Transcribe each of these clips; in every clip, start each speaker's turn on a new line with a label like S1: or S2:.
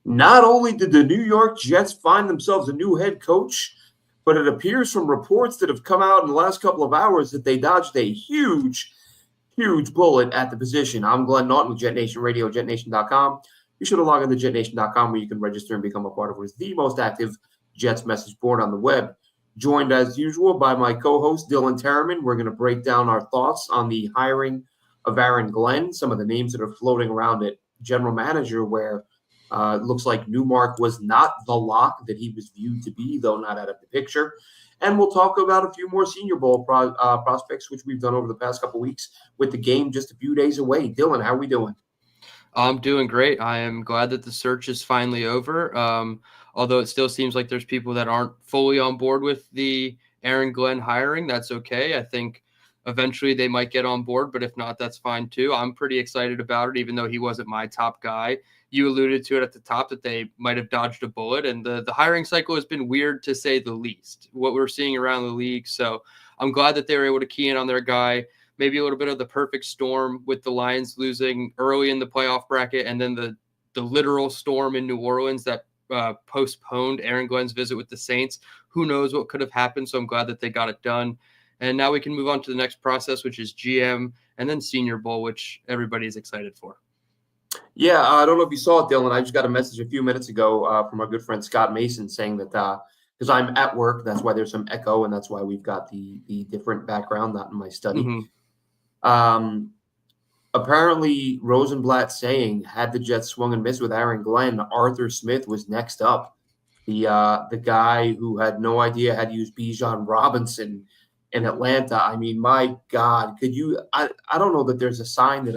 S1: Not only did the New York Jets find themselves a new head coach, but it appears from reports that have come out in the last couple of hours that they dodged a huge bullet at the position. I'm Glenn Naughton with Jet Nation Radio, jetnation.com. Be sure to log on to jetnation.com where you can register and become a part of what is the most active Jets message board on the web. Joined as usual by my co-host Dylan Terriman. We're going to break down our thoughts on the hiring of Aaron Glenn, some of the names that are floating around at general manager, where it looks like Newmark was not the lock that he was viewed to be, though not out of the picture. And we'll talk about a few more Senior Bowl prospects, which we've done over the past couple of weeks with the game just a few days away. Dylan, how are we doing?
S2: I'm doing great. I am glad that the search is finally over. Although it still seems like there's people that aren't fully on board with the Aaron Glenn hiring. That's okay. I think eventually they might get on board, but if not, that's fine too. I'm pretty excited about it, even though he wasn't my top guy. You alluded to it at the top that they might have dodged a bullet, and the hiring cycle has been weird to say the least, what we're seeing around the league. So I'm glad that they were able to key in on their guy. Maybe a little bit of the perfect storm with the Lions losing early in the playoff bracket, and then the literal storm in New Orleans that postponed Aaron Glenn's visit with the Saints. Who knows what could have happened, so I'm glad that they got it done. And now we can move on to the next process, which is GM and then Senior Bowl, which everybody's excited for.
S1: Yeah, I don't know if you saw it, Dylan. I just got a message a few minutes ago from our good friend Scott Mason saying that because I'm at work, that's why there's some echo, and that's why we've got the different background, not in my study. Mm-hmm. Apparently, Rosenblatt saying, had the Jets swung and missed with Aaron Glenn, Arthur Smith was next up. The guy who had no idea how to use Bijan Robinson in Atlanta. I mean, my God, could you – I don't know that there's a sign that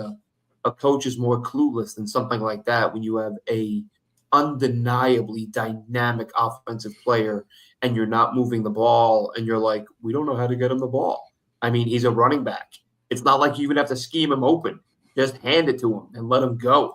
S1: a coach is more clueless than something like that when you have a undeniably dynamic offensive player and you're not moving the ball and you're like, we don't know how to get him the ball. I mean, he's a running back. It's not like you even have to scheme him open. Just hand it to him and let him go.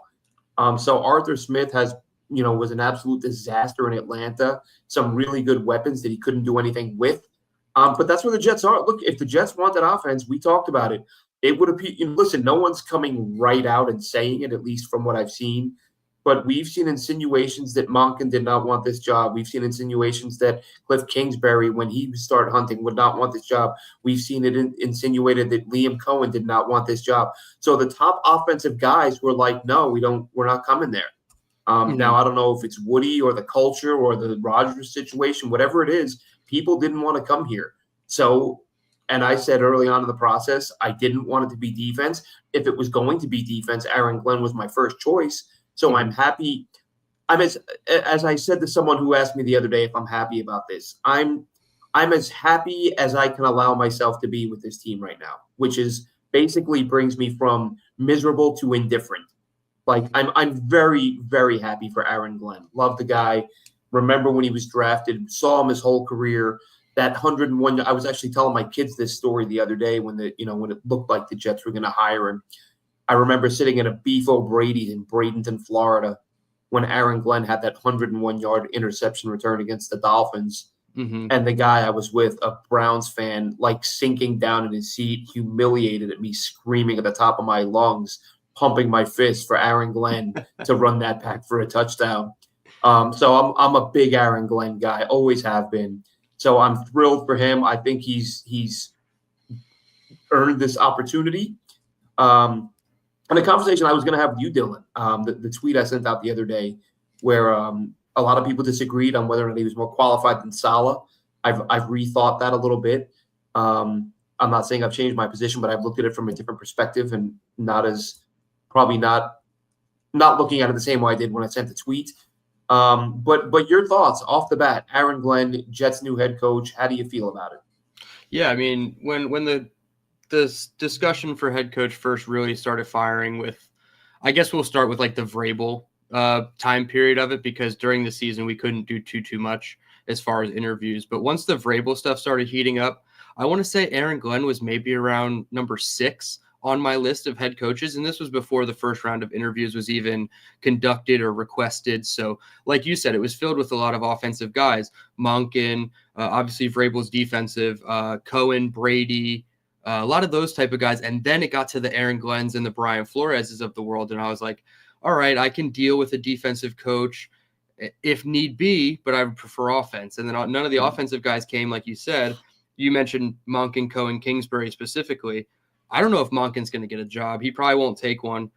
S1: So Arthur Smith was an absolute disaster in Atlanta. Some really good weapons that he couldn't do anything with. But that's where the Jets are. Look, if the Jets want that offense, we talked about it. It would appear. Listen, no one's coming right out and saying it, at least from what I've seen. But we've seen insinuations that Monken did not want this job. We've seen insinuations that Cliff Kingsbury, when he started hunting, would not want this job. We've seen it insinuated that Liam Cohen did not want this job. So the top offensive guys were like, no, we're not coming there. Now, I don't know if it's Woody or the culture or the Rodgers situation, whatever it is, people didn't want to come here. So, and I said early on in the process, I didn't want it to be defense. If it was going to be defense, Aaron Glenn was my first choice. So I'm happy. As I said to someone who asked me the other day if I'm happy about this, I'm as happy as I can allow myself to be with this team right now, which is basically brings me from miserable to indifferent. Like I'm very, very happy for Aaron Glenn. Love the guy. Remember when he was drafted, saw him his whole career. That 101. I was actually telling my kids this story the other day when when it looked like the Jets were going to hire him. I remember sitting in a Beef O'Brady's in Bradenton, Florida, when Aaron Glenn had that 101-yard interception return against the Dolphins. Mm-hmm. And the guy I was with, a Browns fan, like sinking down in his seat, humiliated at me, screaming at the top of my lungs, pumping my fist for Aaron Glenn to run that back for a touchdown. So I'm a big Aaron Glenn guy, always have been. So I'm thrilled for him. I think he's earned this opportunity. And the conversation I was going to have with you, Dylan, the tweet I sent out the other day where a lot of people disagreed on whether or not he was more qualified than Saleh. I've rethought that a little bit. I'm not saying I've changed my position, but I've looked at it from a different perspective and not looking at it the same way I did when I sent the tweet. But your thoughts off the bat, Aaron Glenn, Jets' new head coach, how do you feel about it?
S2: Yeah, I mean, when this discussion for head coach first really started firing with, I guess we'll start with like the Vrabel time period of it, because during the season we couldn't do too much as far as interviews. But once the Vrabel stuff started heating up, I want to say Aaron Glenn was maybe around number 6 on my list of head coaches. And this was before the first round of interviews was even conducted or requested. So like you said, it was filled with a lot of offensive guys. Monken, obviously Vrabel's defensive, Cohen, Brady, a lot of those type of guys. And then it got to the Aaron Glenns and the Brian Floreses of the world. And I was like, all right, I can deal with a defensive coach. if need be, but I would prefer offense. And then none of the offensive guys came, like you said. You mentioned Monken, Cohen, Kingsbury specifically. I don't know if Monken's going to get a job. He probably won't take one.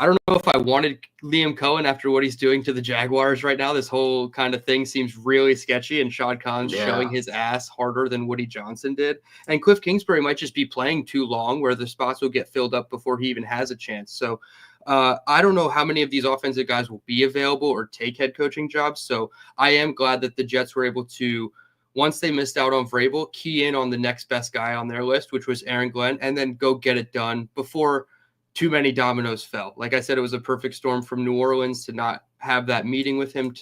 S2: I don't know if I wanted Liam Cohen after what he's doing to the Jaguars right now. This whole kind of thing seems really sketchy, and Shad Khan's showing his ass harder than Woody Johnson did. And Cliff Kingsbury might just be playing too long where the spots will get filled up before he even has a chance. So I don't know how many of these offensive guys will be available or take head coaching jobs. So I am glad that the Jets were able to, once they missed out on Vrabel, key in on the next best guy on their list, which was Aaron Glenn, and then go get it done before too many dominoes fell. Like I said, it was a perfect storm from New Orleans to not have that meeting with him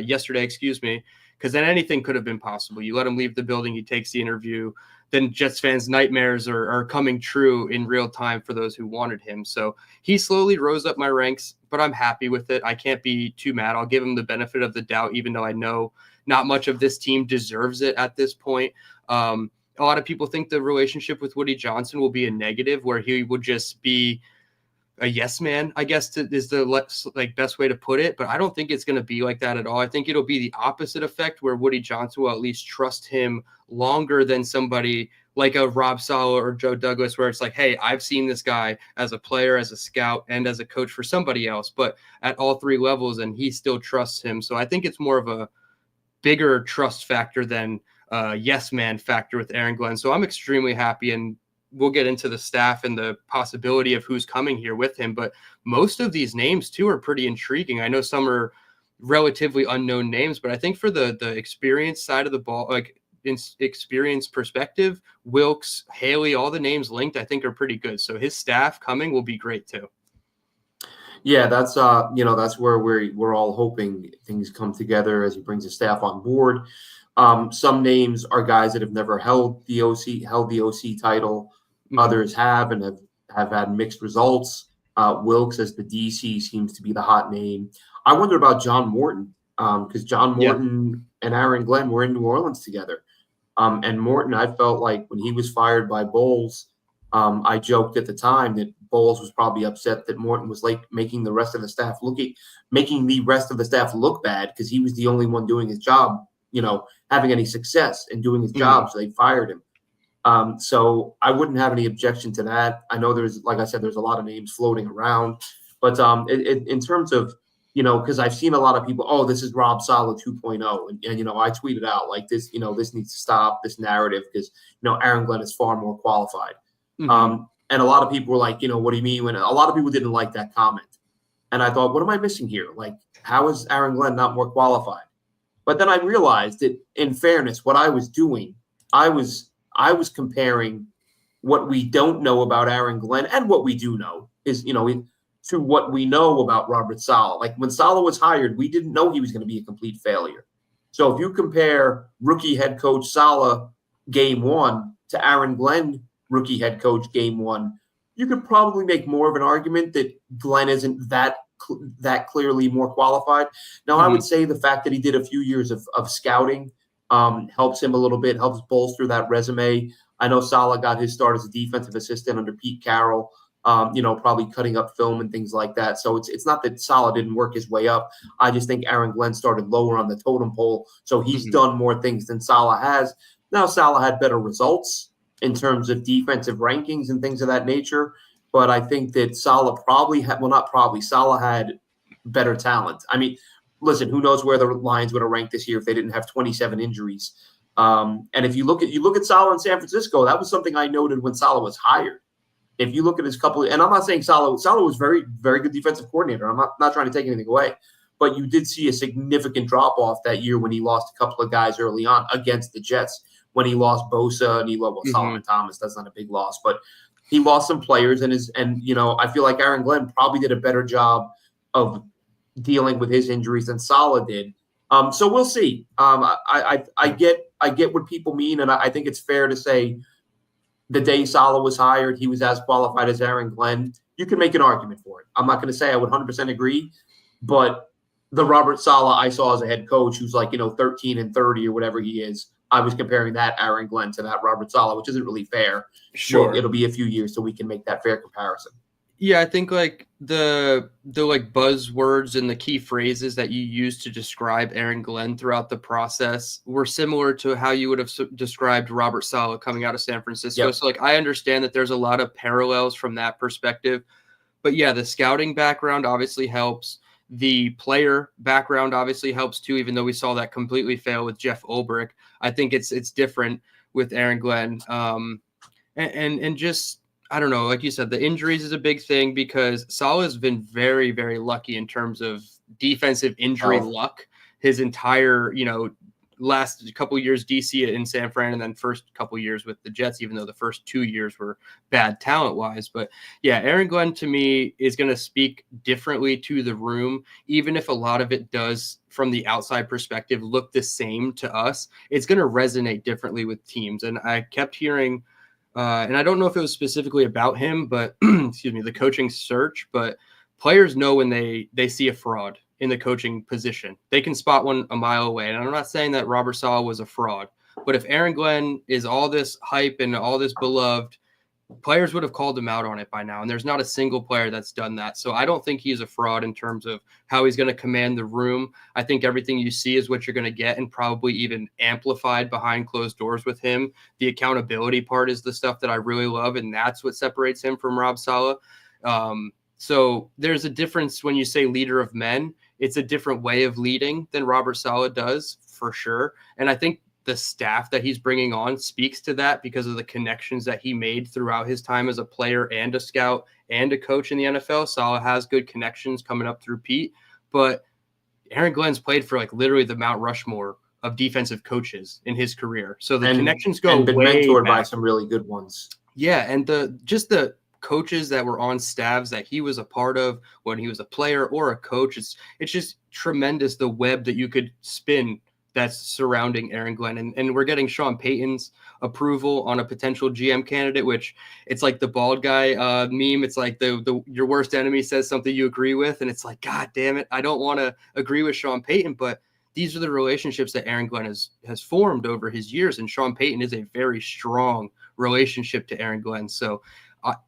S2: yesterday, because then anything could have been possible. You let him leave the building, he takes the interview, then Jets fans' nightmares are coming true in real time for those who wanted him. So he slowly rose up my ranks, but I'm happy with it. I can't be too mad. I'll give him the benefit of the doubt, even though I know not much of this team deserves it at this point. A lot of people think the relationship with Woody Johnson will be a negative, where he would just be a yes man, I guess is the best way to put it. But I don't think it's going to be like that at all. I think it'll be the opposite effect, where Woody Johnson will at least trust him longer than somebody like a Rob Saleh or Joe Douglas, where it's like, hey, I've seen this guy as a player, as a scout, and as a coach for somebody else, but at all three levels, and he still trusts him. So I think it's more of a bigger trust factor than yes man factor with Aaron Glenn. So I'm extremely happy, and we'll get into the staff and the possibility of who's coming here with him. But most of these names too are pretty intriguing. I know some are relatively unknown names, but I think for the experience side of the ball, like in experience perspective, Wilkes, Haley, all the names linked, I think are pretty good. So his staff coming will be great too.
S1: Yeah, that's that's where we're all hoping things come together as he brings his staff on board. Some names are guys that have never held the OC title. Mm-hmm. Others have and have had mixed results. Wilkes as the DC seems to be the hot name. I wonder about John Morton, because John Morton and Aaron Glenn were in New Orleans together. And Morton, I felt like when he was fired by Bowles, I joked at the time that Bowles was probably upset that Morton was like making the rest of the staff look bad, because he was the only one doing his job, having any success in doing his job. So they fired him. So I wouldn't have any objection to that. I know like I said, there's a lot of names floating around, but in terms of, because I've seen a lot of people, oh, this is Rob Saleh 2.0. And I tweeted out like this, this needs to stop, this narrative, because, Aaron Glenn is far more qualified. Mm-hmm. And a lot of people were like, what do you mean? When a lot of people didn't like that comment. And I thought, what am I missing here? Like, how is Aaron Glenn not more qualified? But then I realized that, in fairness, what I was doing, I was comparing what we don't know about Aaron Glenn and what we do know is, to what we know about Robert Saleh. Like when Saleh was hired, we didn't know he was going to be a complete failure. So if you compare rookie head coach Saleh game one to Aaron Glenn rookie head coach game one, you could probably make more of an argument that Glenn isn't that clearly more qualified. Now, I would say the fact that he did a few years of scouting helps him a little bit, helps bolster that resume. I know Saleh got his start as a defensive assistant under Pete Carroll, probably cutting up film and things like that. So it's not that Saleh didn't work his way up. I just think Aaron Glenn started lower on the totem pole. So he's done more things than Saleh has. Now, Saleh had better results in terms of defensive rankings and things of that nature. But I think that Saleh Saleh had better talent. I mean, listen, who knows where the Lions would have ranked this year if they didn't have 27 injuries. And if you look at Saleh in San Francisco, that was something I noted when Saleh was hired. If you look at his couple, and I'm not saying Saleh was very, very good defensive coordinator. I'm not trying to take anything away, but you did see a significant drop off that year when he lost a couple of guys early on against the Jets. When he lost Bosa and he lost Solomon Thomas, that's not a big loss, but he lost some players, and I feel like Aaron Glenn probably did a better job of dealing with his injuries than Saleh did. So we'll see. I get what people mean, and I think it's fair to say the day Saleh was hired, he was as qualified as Aaron Glenn. You can make an argument for it. I'm not going to say I would 100% agree, but the Robert Saleh I saw as a head coach, who's like 13-30 or whatever he is, I was comparing that Aaron Glenn to that Robert Saleh, which isn't really fair.
S2: Sure,
S1: it'll be a few years so we can make that fair comparison.
S2: Yeah, I think like the like buzzwords and the key phrases that you used to describe Aaron Glenn throughout the process were similar to how you would have described Robert Saleh coming out of San Francisco.
S1: Yep.
S2: So like I understand that there's a lot of parallels from that perspective. But yeah, the scouting background obviously helps. The player background obviously helps too, even though we saw that completely fail with Jeff Ulbrich. I think it's different with Aaron Glenn. And just I don't know, like you said, the injuries is a big thing because Salah's been very, very lucky in terms of defensive injury
S1: Health.
S2: luck his entire, last couple years DC in San Fran and then first couple years with the Jets, even though the first 2 years were bad talent wise. But yeah, Aaron Glenn to me is going to speak differently to the room, even if a lot of it does from the outside perspective look the same to us. It's going to resonate differently with teams. And I kept hearing and I don't know if it was specifically about him, but excuse me, the coaching search. But players know when they see a fraud in the coaching position. They can spot one a mile away. And I'm not saying that Robert Saleh was a fraud, but if Aaron Glenn is all this hype and all this beloved, players would have called him out on it by now. And there's not a single player that's done that. So I don't think he's a fraud in terms of how he's going to command the room. I think everything you see is what you're going to get and probably even amplified behind closed doors with him. The accountability part is the stuff that I really love. And that's what separates him from Rob Saleh. So there's a difference when you say leader of men. It's a different way of leading than Robert Saleh does for sure. And I think the staff that he's bringing on speaks to that because of the connections that he made throughout his time as a player and a scout and a coach in the NFL. Saleh has good connections coming up through Pete, but Aaron Glenn's played for like literally the Mount Rushmore of defensive coaches in his career. So the connections go
S1: and been
S2: way
S1: mentored
S2: back.
S1: by some really good ones.
S2: Yeah, and the coaches that were on staffs that he was a part of when he was a player or a coach, it's just tremendous the web that you could spin that's surrounding Aaron Glenn. And we're getting Sean Payton's approval on a potential GM candidate, which it's like the bald guy meme. It's like the your worst enemy says something you agree with. And it's like, God damn it. I don't want to agree with Sean Payton, but these are the relationships that Aaron Glenn has formed over his years. And Sean Payton is a very strong relationship to Aaron Glenn. So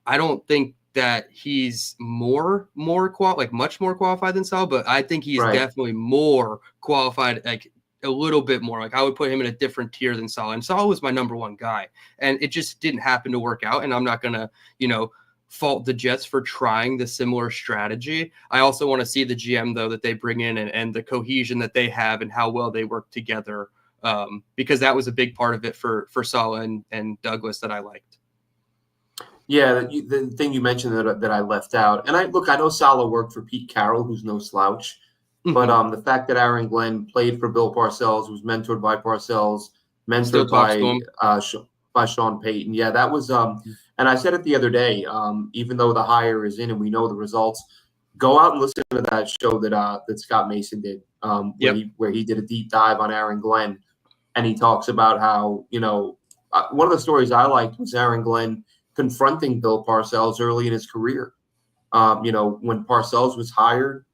S2: I don't think that he's much more qualified than Saleh, but I think he's definitely more qualified, like a little bit more. Like I would put him in a different tier than Saleh. And Saleh was my number one guy. And it just didn't happen to work out. And I'm not going to, fault the Jets for trying the similar strategy. I also want to see the GM, though, that they bring in and the cohesion that they have and how well they work together, because that was a big part of it for Saleh and Douglas that I liked.
S1: Yeah, the thing you mentioned that I left out, and I know Saleh worked for Pete Carroll, who's no slouch, but the fact that Aaron Glenn played for Bill Parcells, was mentored by Parcells, mentored by Sean Payton, yeah, that was and I said it the other day, even though the hire is in and we know the results, go out and listen to that show that Scott Mason did, where he did a deep dive on Aaron Glenn, and he talks about how one of the stories I liked was Aaron Glenn confronting Bill Parcells early in his career. When Parcells was hired,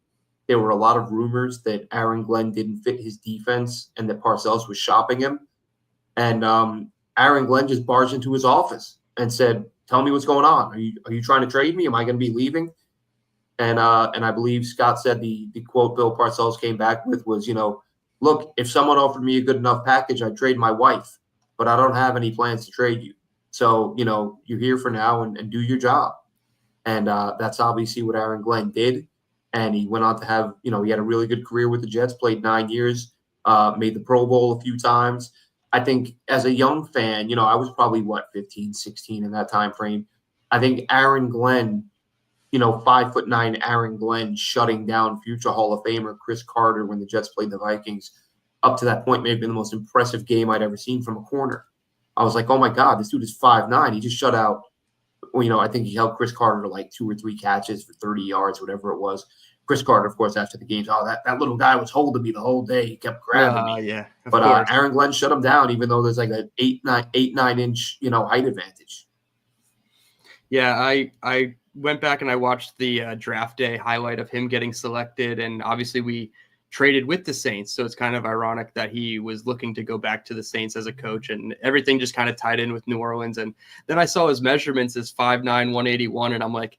S1: there were a lot of rumors that Aaron Glenn didn't fit his defense and that Parcells was shopping him. And Aaron Glenn just barged into his office and said, "Tell me what's going on. Are you trying to trade me? Am I going to be leaving?" And I believe Scott said the quote Bill Parcells came back with was, "Look, if someone offered me a good enough package, I'd trade my wife, but I don't have any plans to trade you. So, you're here for now and do your job." And that's obviously what Aaron Glenn did. And he went on to have, he had a really good career with the Jets, played 9 years, made the Pro Bowl a few times. I think as a young fan, I was probably 15, 16 in that time frame. I think Aaron Glenn, 5'9" Aaron Glenn shutting down future Hall of Famer Chris Carter when the Jets played the Vikings, up to that point may have been the most impressive game I'd ever seen from a corner. I was like, oh my God, this dude is 5'9". He just shut out, I think he held Chris Carter to like 2 or 3 catches for 30 yards, whatever it was. Chris Carter, of course, after the game, that little guy was holding me the whole day. He kept grabbing me.
S2: Yeah,
S1: but Aaron Glenn shut him down, even though there's like an 8-9 inch, height advantage.
S2: Yeah, I went back and I watched the draft day highlight of him getting selected, and obviously we traded with the Saints, so it's kind of ironic that he was looking to go back to the Saints as a coach, and everything just kind of tied in with New Orleans. And then I saw his measurements as 5'9", 181, and I'm like,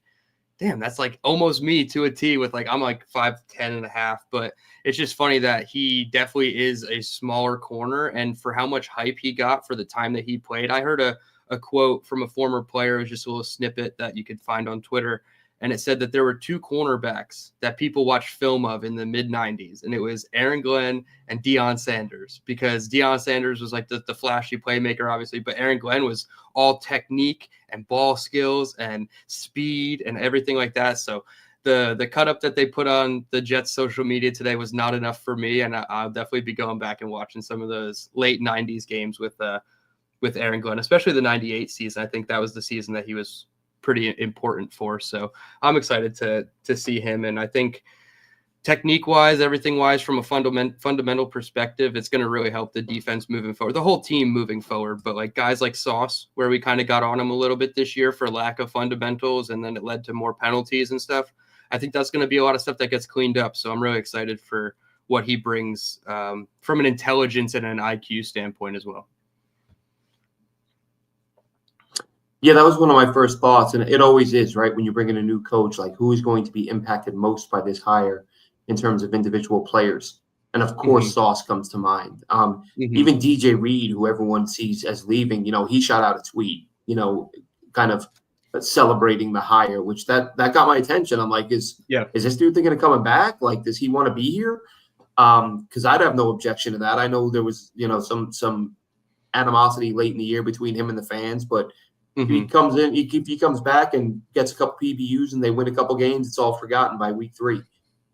S2: damn, that's like almost me to a T with like, I'm like 5'10.5", but it's just funny that he definitely is a smaller corner. And for how much hype he got for the time that he played, I heard a quote from a former player. It was just a little snippet that you could find on Twitter. And it said that there were two cornerbacks that people watched film of in the mid 90s. And it was Aaron Glenn and Deion Sanders, because Deion Sanders was like the flashy playmaker, obviously, but Aaron Glenn was all technique and ball skills and speed and everything like that. So the cut up that they put on the Jets social media today was not enough for me. And I'll definitely be going back and watching some of those late 90s games with Aaron Glenn, especially the 98 season. I think that was the season that he was pretty important for. So I'm excited to see him. And I think technique wise, everything wise, from a fundamental perspective, it's going to really help the defense moving forward, the whole team moving forward. But like guys like Sauce, where we kind of got on him a little bit this year for lack of fundamentals, and then it led to more penalties and stuff. I think that's going to be a lot of stuff that gets cleaned up. So I'm really excited for what he brings from an intelligence and an IQ standpoint as well.
S1: Yeah, that was one of my first thoughts, and it always is, right? When you bring in a new coach, like who is going to be impacted most by this hire in terms of individual players? And of course, Sauce comes to mind. Even DJ Reed, who everyone sees as leaving, he shot out a tweet, kind of celebrating the hire, which that got my attention. I'm like, is this dude thinking of coming back? Like, does he want to be here? Because I'd have no objection to that. I know there was, some animosity late in the year between him and the fans, but if he comes in, if he comes back and gets a couple PBUs and they win a couple games, it's all forgotten by week 3.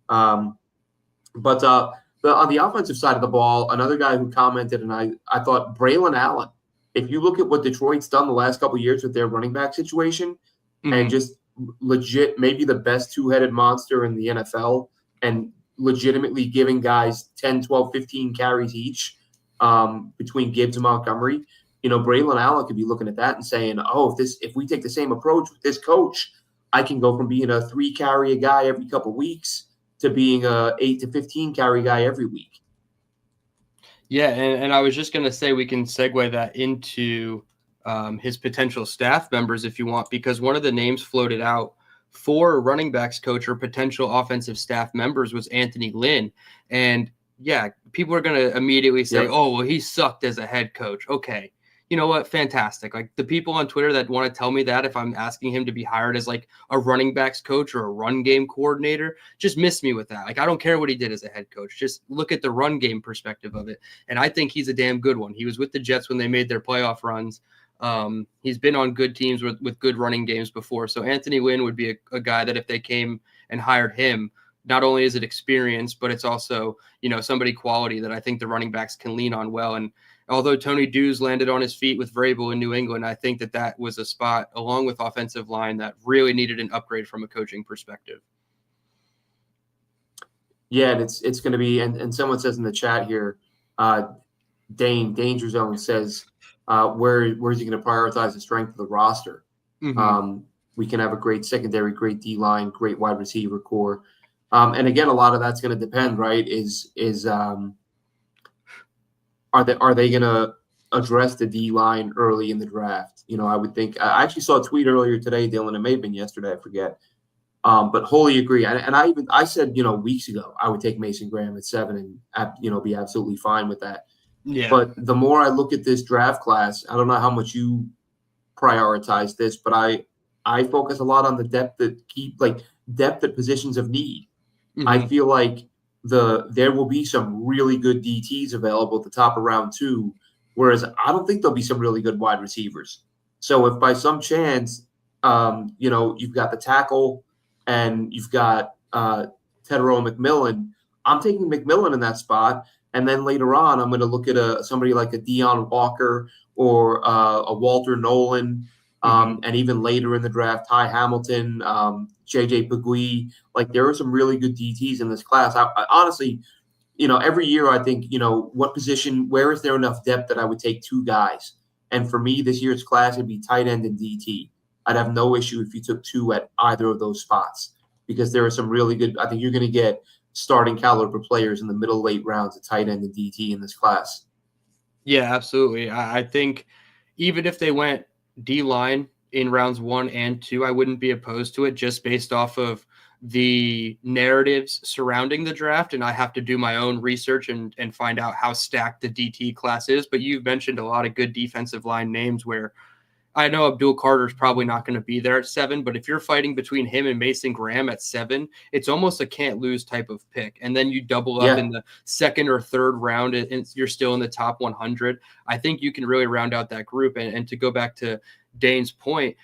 S1: But on the offensive side of the ball, another guy who commented, and I thought Braylon Allen. If you look at what Detroit's done the last couple of years with their running back situation, and just legit maybe the best two-headed monster in the NFL, and legitimately giving guys 10, 12, 15 carries each between Gibbs and Montgomery. Braylon Allen could be looking at that and saying, "Oh, if we take the same approach with this coach, I can go from being a 3-carry guy every couple of weeks to being a 8 to 15 carry guy every week."
S2: Yeah, and I was just going to say we can segue that into his potential staff members if you want, because one of the names floated out for running backs coach or potential offensive staff members was Anthony Lynn. And yeah, people are going to immediately say, "Oh, well, he sucked as a head coach." Okay. You know what? Fantastic. Like the people on Twitter that want to tell me that if I'm asking him to be hired as like a running backs coach or a run game coordinator, just miss me with that. Like, I don't care what he did as a head coach. Just look at the run game perspective of it. And I think he's a damn good one. He was with the Jets when they made their playoff runs. He's been on good teams with good running games before. So Anthony Lynn would be a guy that if they came and hired him, not only is it experience, but it's also, somebody quality that I think the running backs can lean on well. And although Tony Dews landed on his feet with Vrabel in New England, I think that was a spot, along with offensive line, that really needed an upgrade from a coaching perspective.
S1: Yeah, and it's going to be, and someone says in the chat here, Dane Danger Zone says, where is he going to prioritize the strength of the roster? We can have a great secondary, great D line, great wide receiver core, and again, a lot of that's going to depend, right? Are they going to address the D line early in the draft? I would think. I actually saw a tweet earlier today, Dylan. It may have been yesterday, I forget. But wholly agree. And I said, weeks ago, I would take Mason Graham at 7 and be absolutely fine with that.
S2: Yeah.
S1: But the more I look at this draft class, I don't know how much you prioritize this, but I focus a lot on the depth at positions of need. I feel like there will be some really good DTs available at the top of round 2, whereas I don't think there'll be some really good wide receivers. So if by some chance, you've got the tackle and you've got Tedero McMillan, I'm taking McMillan in that spot. And then later on, I'm going to look at somebody like a Deion Walker or a Walter Nolan, and even later in the draft, Ty Hamilton, JJ Pagui. Like, there are some really good DTs in this class. I honestly, every year I think, what position, where is there enough depth that I would take 2 guys? And for me, this year's class would be tight end and DT. I'd have no issue if you took 2 at either of those spots, because there are some really good. I think you're going to get starting caliber players in the middle late rounds at tight end and DT in this class.
S2: Yeah, absolutely. I think even if they went D-line, in rounds 1 and 2, I wouldn't be opposed to it just based off of the narratives surrounding the draft. And I have to do my own research and find out how stacked the DT class is. But you've mentioned a lot of good defensive line names where I know Abdul Carter is probably not going to be there at 7, but if you're fighting between him and Mason Graham at 7, it's almost a can't lose type of pick. And then you double up in the 2nd or 3rd round and you're still in the top 100. I think you can really round out that group. And to go back to Dane's point,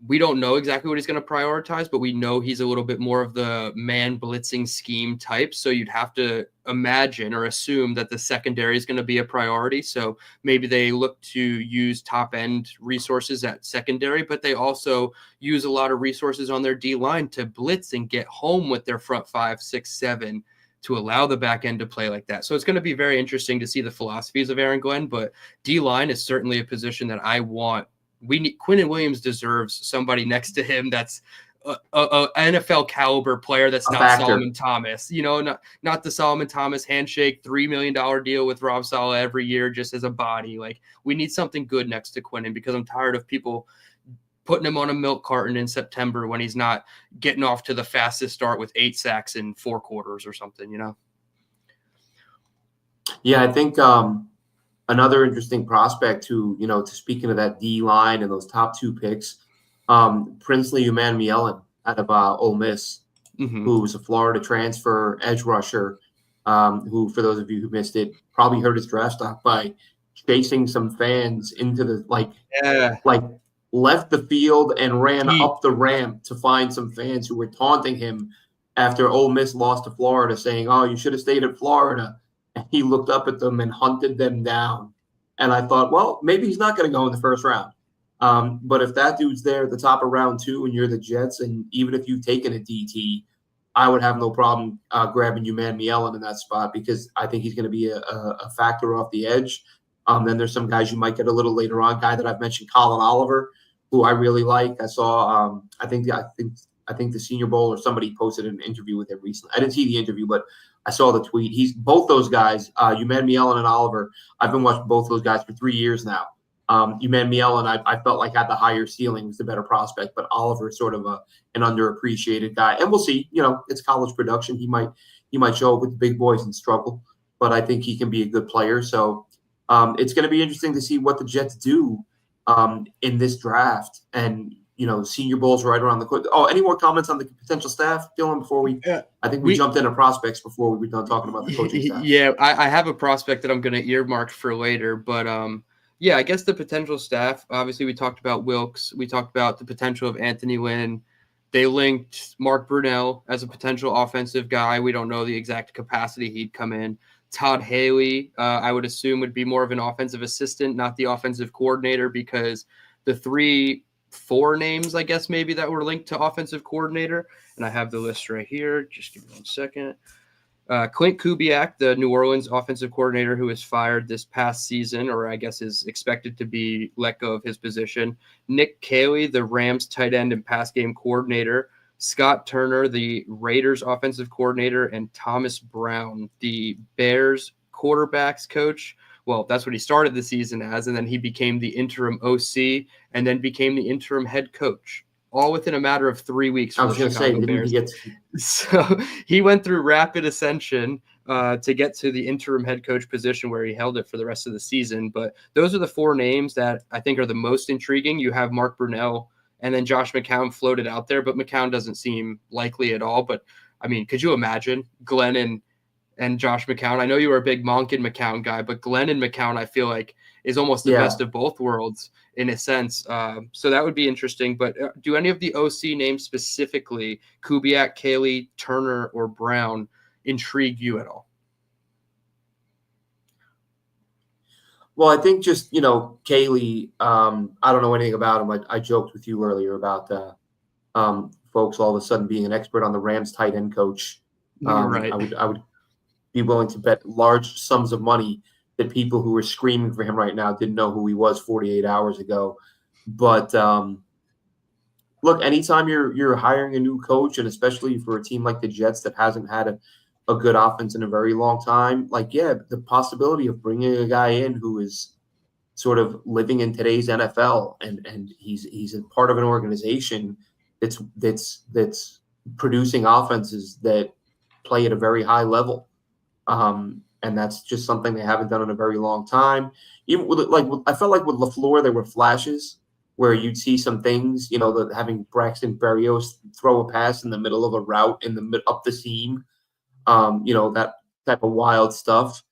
S2: we don't know exactly what he's going to prioritize, but we know he's a little bit more of the man blitzing scheme type. So you'd have to imagine or assume that the secondary is going to be a priority. So maybe they look to use top end resources at secondary, but they also use a lot of resources on their D line to blitz and get home with their front 5, 6, 7 to allow the back end to play like that. So it's going to be very interesting to see the philosophies of Aaron Glenn, but D line is certainly a position that I want. Quinnen Williams deserves somebody next to him that's a NFL caliber player that's not Solomon Thomas, not the Solomon Thomas handshake, $3 million deal with Rob Saleh every year just as a body. Like, we need something good next to Quinnen because I'm tired of people putting him on a milk carton in September when he's not getting off to the fastest start with 8 sacks in 4 quarters or something,
S1: Yeah, I think another interesting prospect who, to speaking of that D line and those top 2 picks, Princely Umanmielen out of Ole Miss, who was a Florida transfer edge rusher, who, for those of you who missed it, probably heard his draft stock by chasing some fans into the left the field and ran up the ramp to find some fans who were taunting him after Ole Miss lost to Florida, saying, "Oh, you should have stayed in Florida." He looked up at them and hunted them down. And I thought, well, maybe he's not going to go in the 1st round. But if that dude's there at the top of round 2 and you're the Jets, and even if you've taken a DT, I would have no problem grabbing Umanmielen in that spot because I think he's going to be a factor off the edge. Then there's some guys you might get a little later on. Guy that I've mentioned, Colin Oliver, who I really like. I saw, I think the Senior Bowl or somebody posted an interview with him recently. I didn't see the interview, but I saw the tweet. He's both those guys, Umanmielen and Oliver. I've been watching both those guys for 3 years now. Umanmielen, I felt like had the higher ceiling, was the better prospect, but Oliver is sort of an underappreciated guy. And we'll see. It's college production. He might show up with the big boys and struggle, but I think he can be a good player. So it's going to be interesting to see what the Jets do in this draft. And Senior Bowl's right around the corner. Oh, any more comments on the potential staff, Dylan, before we I think we jumped into prospects before we were done talking about the coaching staff.
S2: Yeah, I have a prospect that I'm going to earmark for later, but I guess the potential staff, obviously we talked about Wilkes. We talked about the potential of Anthony Lynn. They linked Mark Brunell as a potential offensive guy. We don't know the exact capacity he'd come in. Todd Haley, I would assume, would be more of an offensive assistant, not the offensive coordinator, because the 4 names, I guess, maybe that were linked to offensive coordinator. And I have the list right here. Just give me 1 second. Clint Kubiak, the New Orleans offensive coordinator who was fired this past season, or I guess is expected to be let go of his position. Nick Caley, the Rams tight end and pass game coordinator. Scott Turner, the Raiders offensive coordinator. And Thomas Brown, the Bears quarterbacks coach. Well, that's what he started the season as, and then he became the interim OC and then became the interim head coach, all within a matter of 3 weeks for the Chicago Bears. So he went through rapid ascension to get to the interim head coach position where he held it for the rest of the season. But those are the 4 names that I think are the most intriguing. You have Mark Brunell and then Josh McCown floated out there, but McCown doesn't seem likely at all. But, I mean, could you imagine Glenn and Josh McCown? I know you were a big Monken McCown guy, but Glenn and McCown, I feel like, is almost the best of both worlds in a sense. So that would be interesting. But do any of the OC names specifically, Kubiak, Caley, Turner, or Brown, intrigue you at all?
S1: Well, I think just, Caley, I don't know anything about him. I joked with you earlier about folks all of a sudden being an expert on the Rams tight end coach.
S2: Right.
S1: I would be willing to bet large sums of money that people who are screaming for him right now didn't know who he was 48 hours ago. But look, anytime you're hiring a new coach, and especially for a team like the Jets that hasn't had a good offense in a very long time, the possibility of bringing a guy in who is sort of living in today's NFL, and he's a part of an organization that's producing offenses that play at a very high level. And that's just something they haven't done in a very long time. Even I felt like with LaFleur, there were flashes where you'd see some things, having Braxton Berrios throw a pass in the middle of a route up the seam, that type of wild stuff.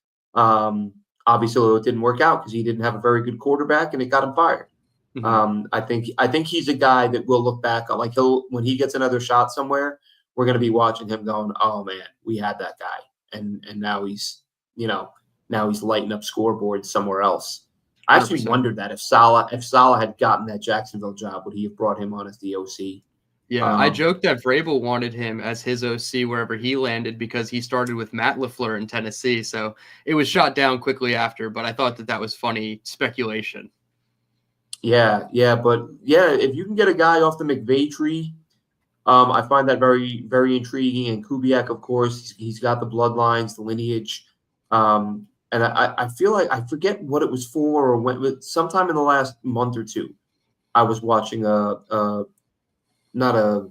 S1: Obviously, it didn't work out because he didn't have a very good quarterback, and it got him fired.
S2: Mhm.
S1: I think he's a guy that we'll look back on. Like when he gets another shot somewhere, we're going to be watching him going, "Oh man, we had that guy," and now he's lighting up scoreboards somewhere else. I actually
S2: 100%.
S1: wondered that if Saleh had gotten that Jacksonville job, would he have brought him on as the OC?
S2: Yeah, I joked that Vrabel wanted him as his OC wherever he landed because he started with Matt LaFleur in Tennessee. So it was shot down quickly after, but I thought that was funny speculation.
S1: Yeah, but yeah, if you can get a guy off the McVay tree, I find that very, very intriguing. And Kubiak, of course, he's got the bloodlines, the lineage. And I feel like I forget what it was for or when, but sometime in the last month or two, I was watching not a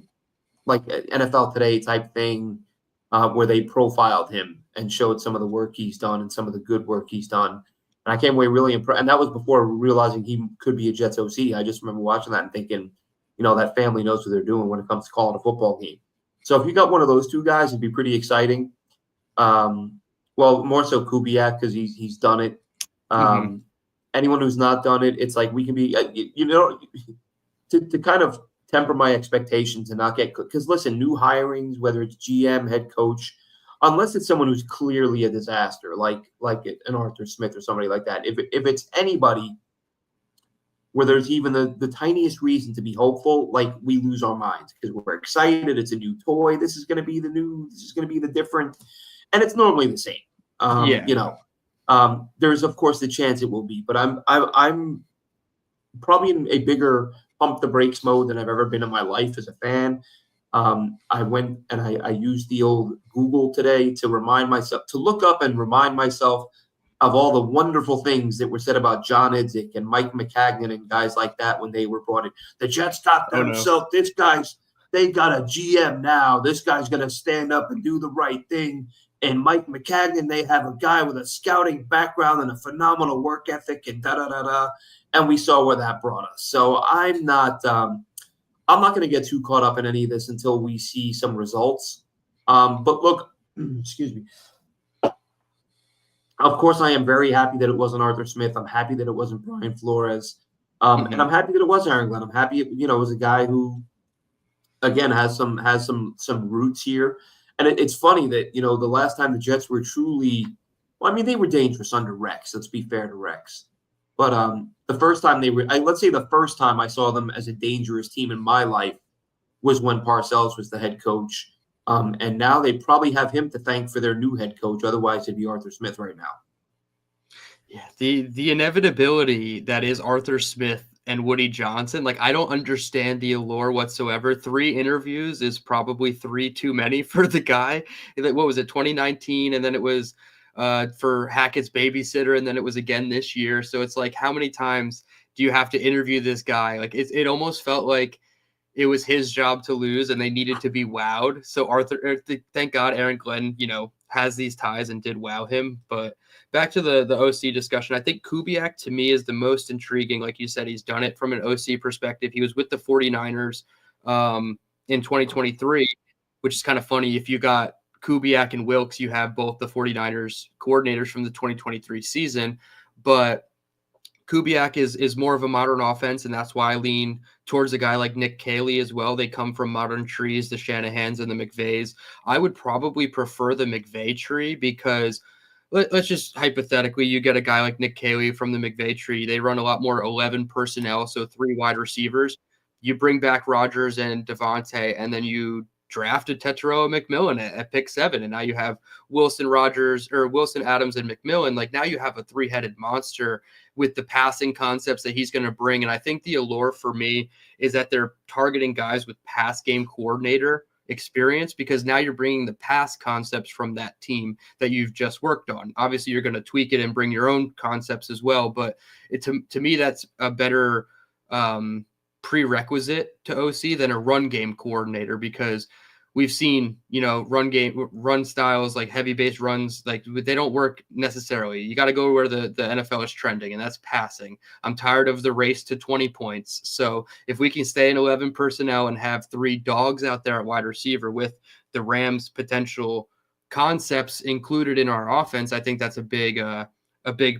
S1: like NFL Today type thing where they profiled him and showed some of the work he's done and some of the good work he's done. And I came away really impressed. And that was before realizing he could be a Jets OC. I just remember watching that and thinking, that family knows what they're doing when it comes to calling a football game. So if you got one of those two guys, it'd be pretty exciting. Well, more so Kubiak because he's done it.
S2: Mhm.
S1: Anyone who's not done it, it's like we can be, to kind of temper my expectations and not get, because listen, new hirings, whether it's GM, head coach, unless it's someone who's clearly a disaster, like an Arthur Smith or somebody like that. If it's anybody where there's even the tiniest reason to be hopeful, like we lose our minds because we're excited. It's a new toy. This is going to be the new. This is going to be the different, and it's normally the same.
S2: Yeah.
S1: There's of course the chance it will be, but I'm probably in a bigger pump the brakes mode than I've ever been in my life as a fan. I went and I used the old Google today to remind myself to look up and remind myself of all the wonderful things that were said about John Idzik and Mike McCagnon and guys like that when they were brought in. The Jets got
S2: Oh no.
S1: themselves. They got a GM now. This guy's going to stand up and do the right thing. And Mike McCagnon, they have a guy with a scouting background and a phenomenal work ethic and da-da-da-da. And we saw where that brought us. So I'm not going to get too caught up in any of this until we see some results. But look, excuse me. Of course, I am very happy that it wasn't Arthur Smith. I'm happy that it wasn't Brian Flores. And I'm happy that it was Aaron Glenn. I'm happy, it was a guy who, again, has some roots here. And it's funny that, the last time the Jets were truly, well, I mean, they were dangerous under Rex. Let's be fair to Rex. But the first time let's say the first time I saw them as a dangerous team in my life was when Parcells was the head coach. And now they probably have him to thank for their new head coach. Otherwise, it'd be Arthur Smith right now.
S2: Yeah, the inevitability that is Arthur Smith and Woody Johnson, like I don't understand the allure whatsoever. 3 interviews is probably 3 too many for the guy. Like, what was it, 2019, and then it was for Hackett's babysitter, and then it was again this year. So it's like, how many times do you have to interview this guy? Like it almost felt like it was his job to lose and they needed to be wowed. So thank God Aaron Glenn, has these ties and did wow him. But back to the OC discussion, I think Kubiak to me is the most intriguing. Like you said, he's done it from an OC perspective. He was with the 49ers in 2023, which is kind of funny. If you got Kubiak and Wilkes, you have both the 49ers coordinators from the 2023 season. But Kubiak is more of a modern offense, and that's why I lean towards a guy like Nick Caley as well. They come from modern trees, the Shanahans and the McVays. I would probably prefer the McVay tree because let's just hypothetically, you get a guy like Nick Caley from the McVay tree. They run a lot more 11 personnel, so 3 wide receivers. You bring back Rodgers and Devontae, and then you drafted Tetairoa McMillan at pick 7, and now you have Wilson Adams and McMillan. Like now you have a 3-headed monster with the passing concepts that he's going to bring. And I think the allure for me is that they're targeting guys with pass game coordinator experience, because now you're bringing the past concepts from that team that you've just worked on. Obviously, you're going to tweak it and bring your own concepts as well. But to me, that's a better prerequisite to OC than a run game coordinator, because we've seen, run styles like heavy base runs, like they don't work necessarily. You got to go where the NFL is trending, and that's passing. I'm tired of the race to 20 points. So if we can stay in 11 personnel and have 3 dogs out there at wide receiver with the Rams' potential concepts included in our offense, I think that's a big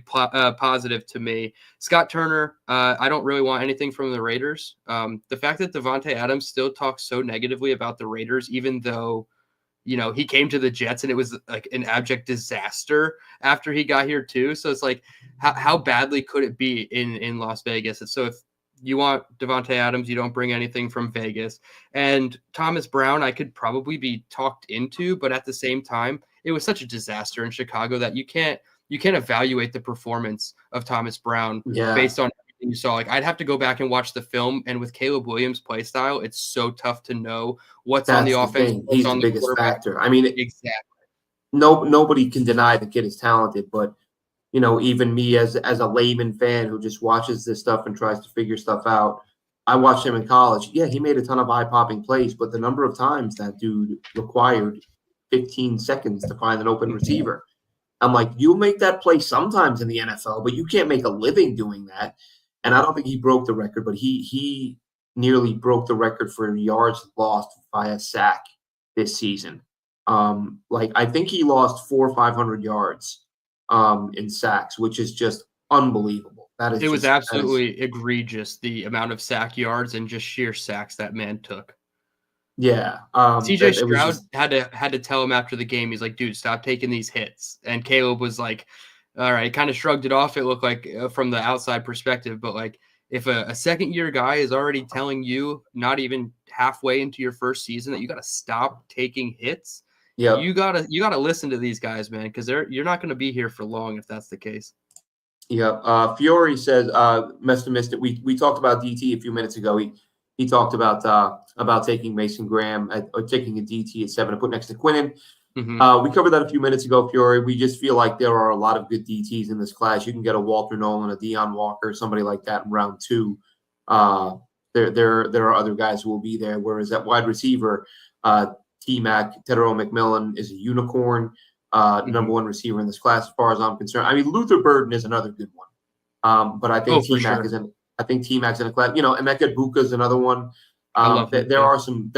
S2: positive to me. Scott Turner, I don't really want anything from the Raiders. The fact that Devontae Adams still talks so negatively about the Raiders, even though, he came to the Jets and it was like an abject disaster after he got here too. So it's like, how badly could it be in Las Vegas? And so if you want Devontae Adams, you don't bring anything from Vegas. And Thomas Brown, I could probably be talked into, but at the same time, it was such a disaster in Chicago that you can't evaluate the performance of Thomas Brown based on everything you saw. Like, I'd have to go back and watch the film, and with Caleb Williams' play style, it's so tough to know what's on the offense.
S1: He's the biggest factor. I mean,
S2: exactly.
S1: Nobody can deny the kid is talented, but even me as a layman fan who just watches this stuff and tries to figure stuff out, I watched him in college. Yeah, he made a ton of eye-popping plays, but the number of times that dude required 15 seconds to find an open receiver. I'm like, you'll make that play sometimes in the NFL, but you can't make a living doing that. And I don't think he broke the record, but he nearly broke the record for yards lost via sack this season. I think he lost 400 or 500 yards in sacks, which is just unbelievable.
S2: It was absolutely egregious, the amount of sack yards and just sheer sacks that man took.
S1: Yeah.
S2: CJ Stroud had to tell him after the game, he's like, dude, stop taking these hits. And Caleb was like, all right, kind of shrugged it off. It looked like from the outside perspective, but like, if a second year guy is already telling you not even halfway into your first season that you got to stop taking hits, you gotta listen to these guys, man, because you're not going to be here for long if that's the case.
S1: Yeah. Fiore says, missed it. We talked about DT a few minutes ago. He talked about taking Mason Graham or taking a DT at 7 to put next to Quinnen.
S2: Mm-hmm.
S1: We covered that a few minutes ago, Fiore. We just feel like there are a lot of good DTs in this class. You can get a Walter Nolan, a Deion Walker, somebody like that in round 2. There are other guys who will be there. Whereas at wide receiver, T-Mac, Tedero McMillan is a unicorn, number 1 receiver in this class as far as I'm concerned. I mean, Luther Burden is another good one. But I think T-Mac I think T-Mac's in a class. Emeka Buka is another one. There are some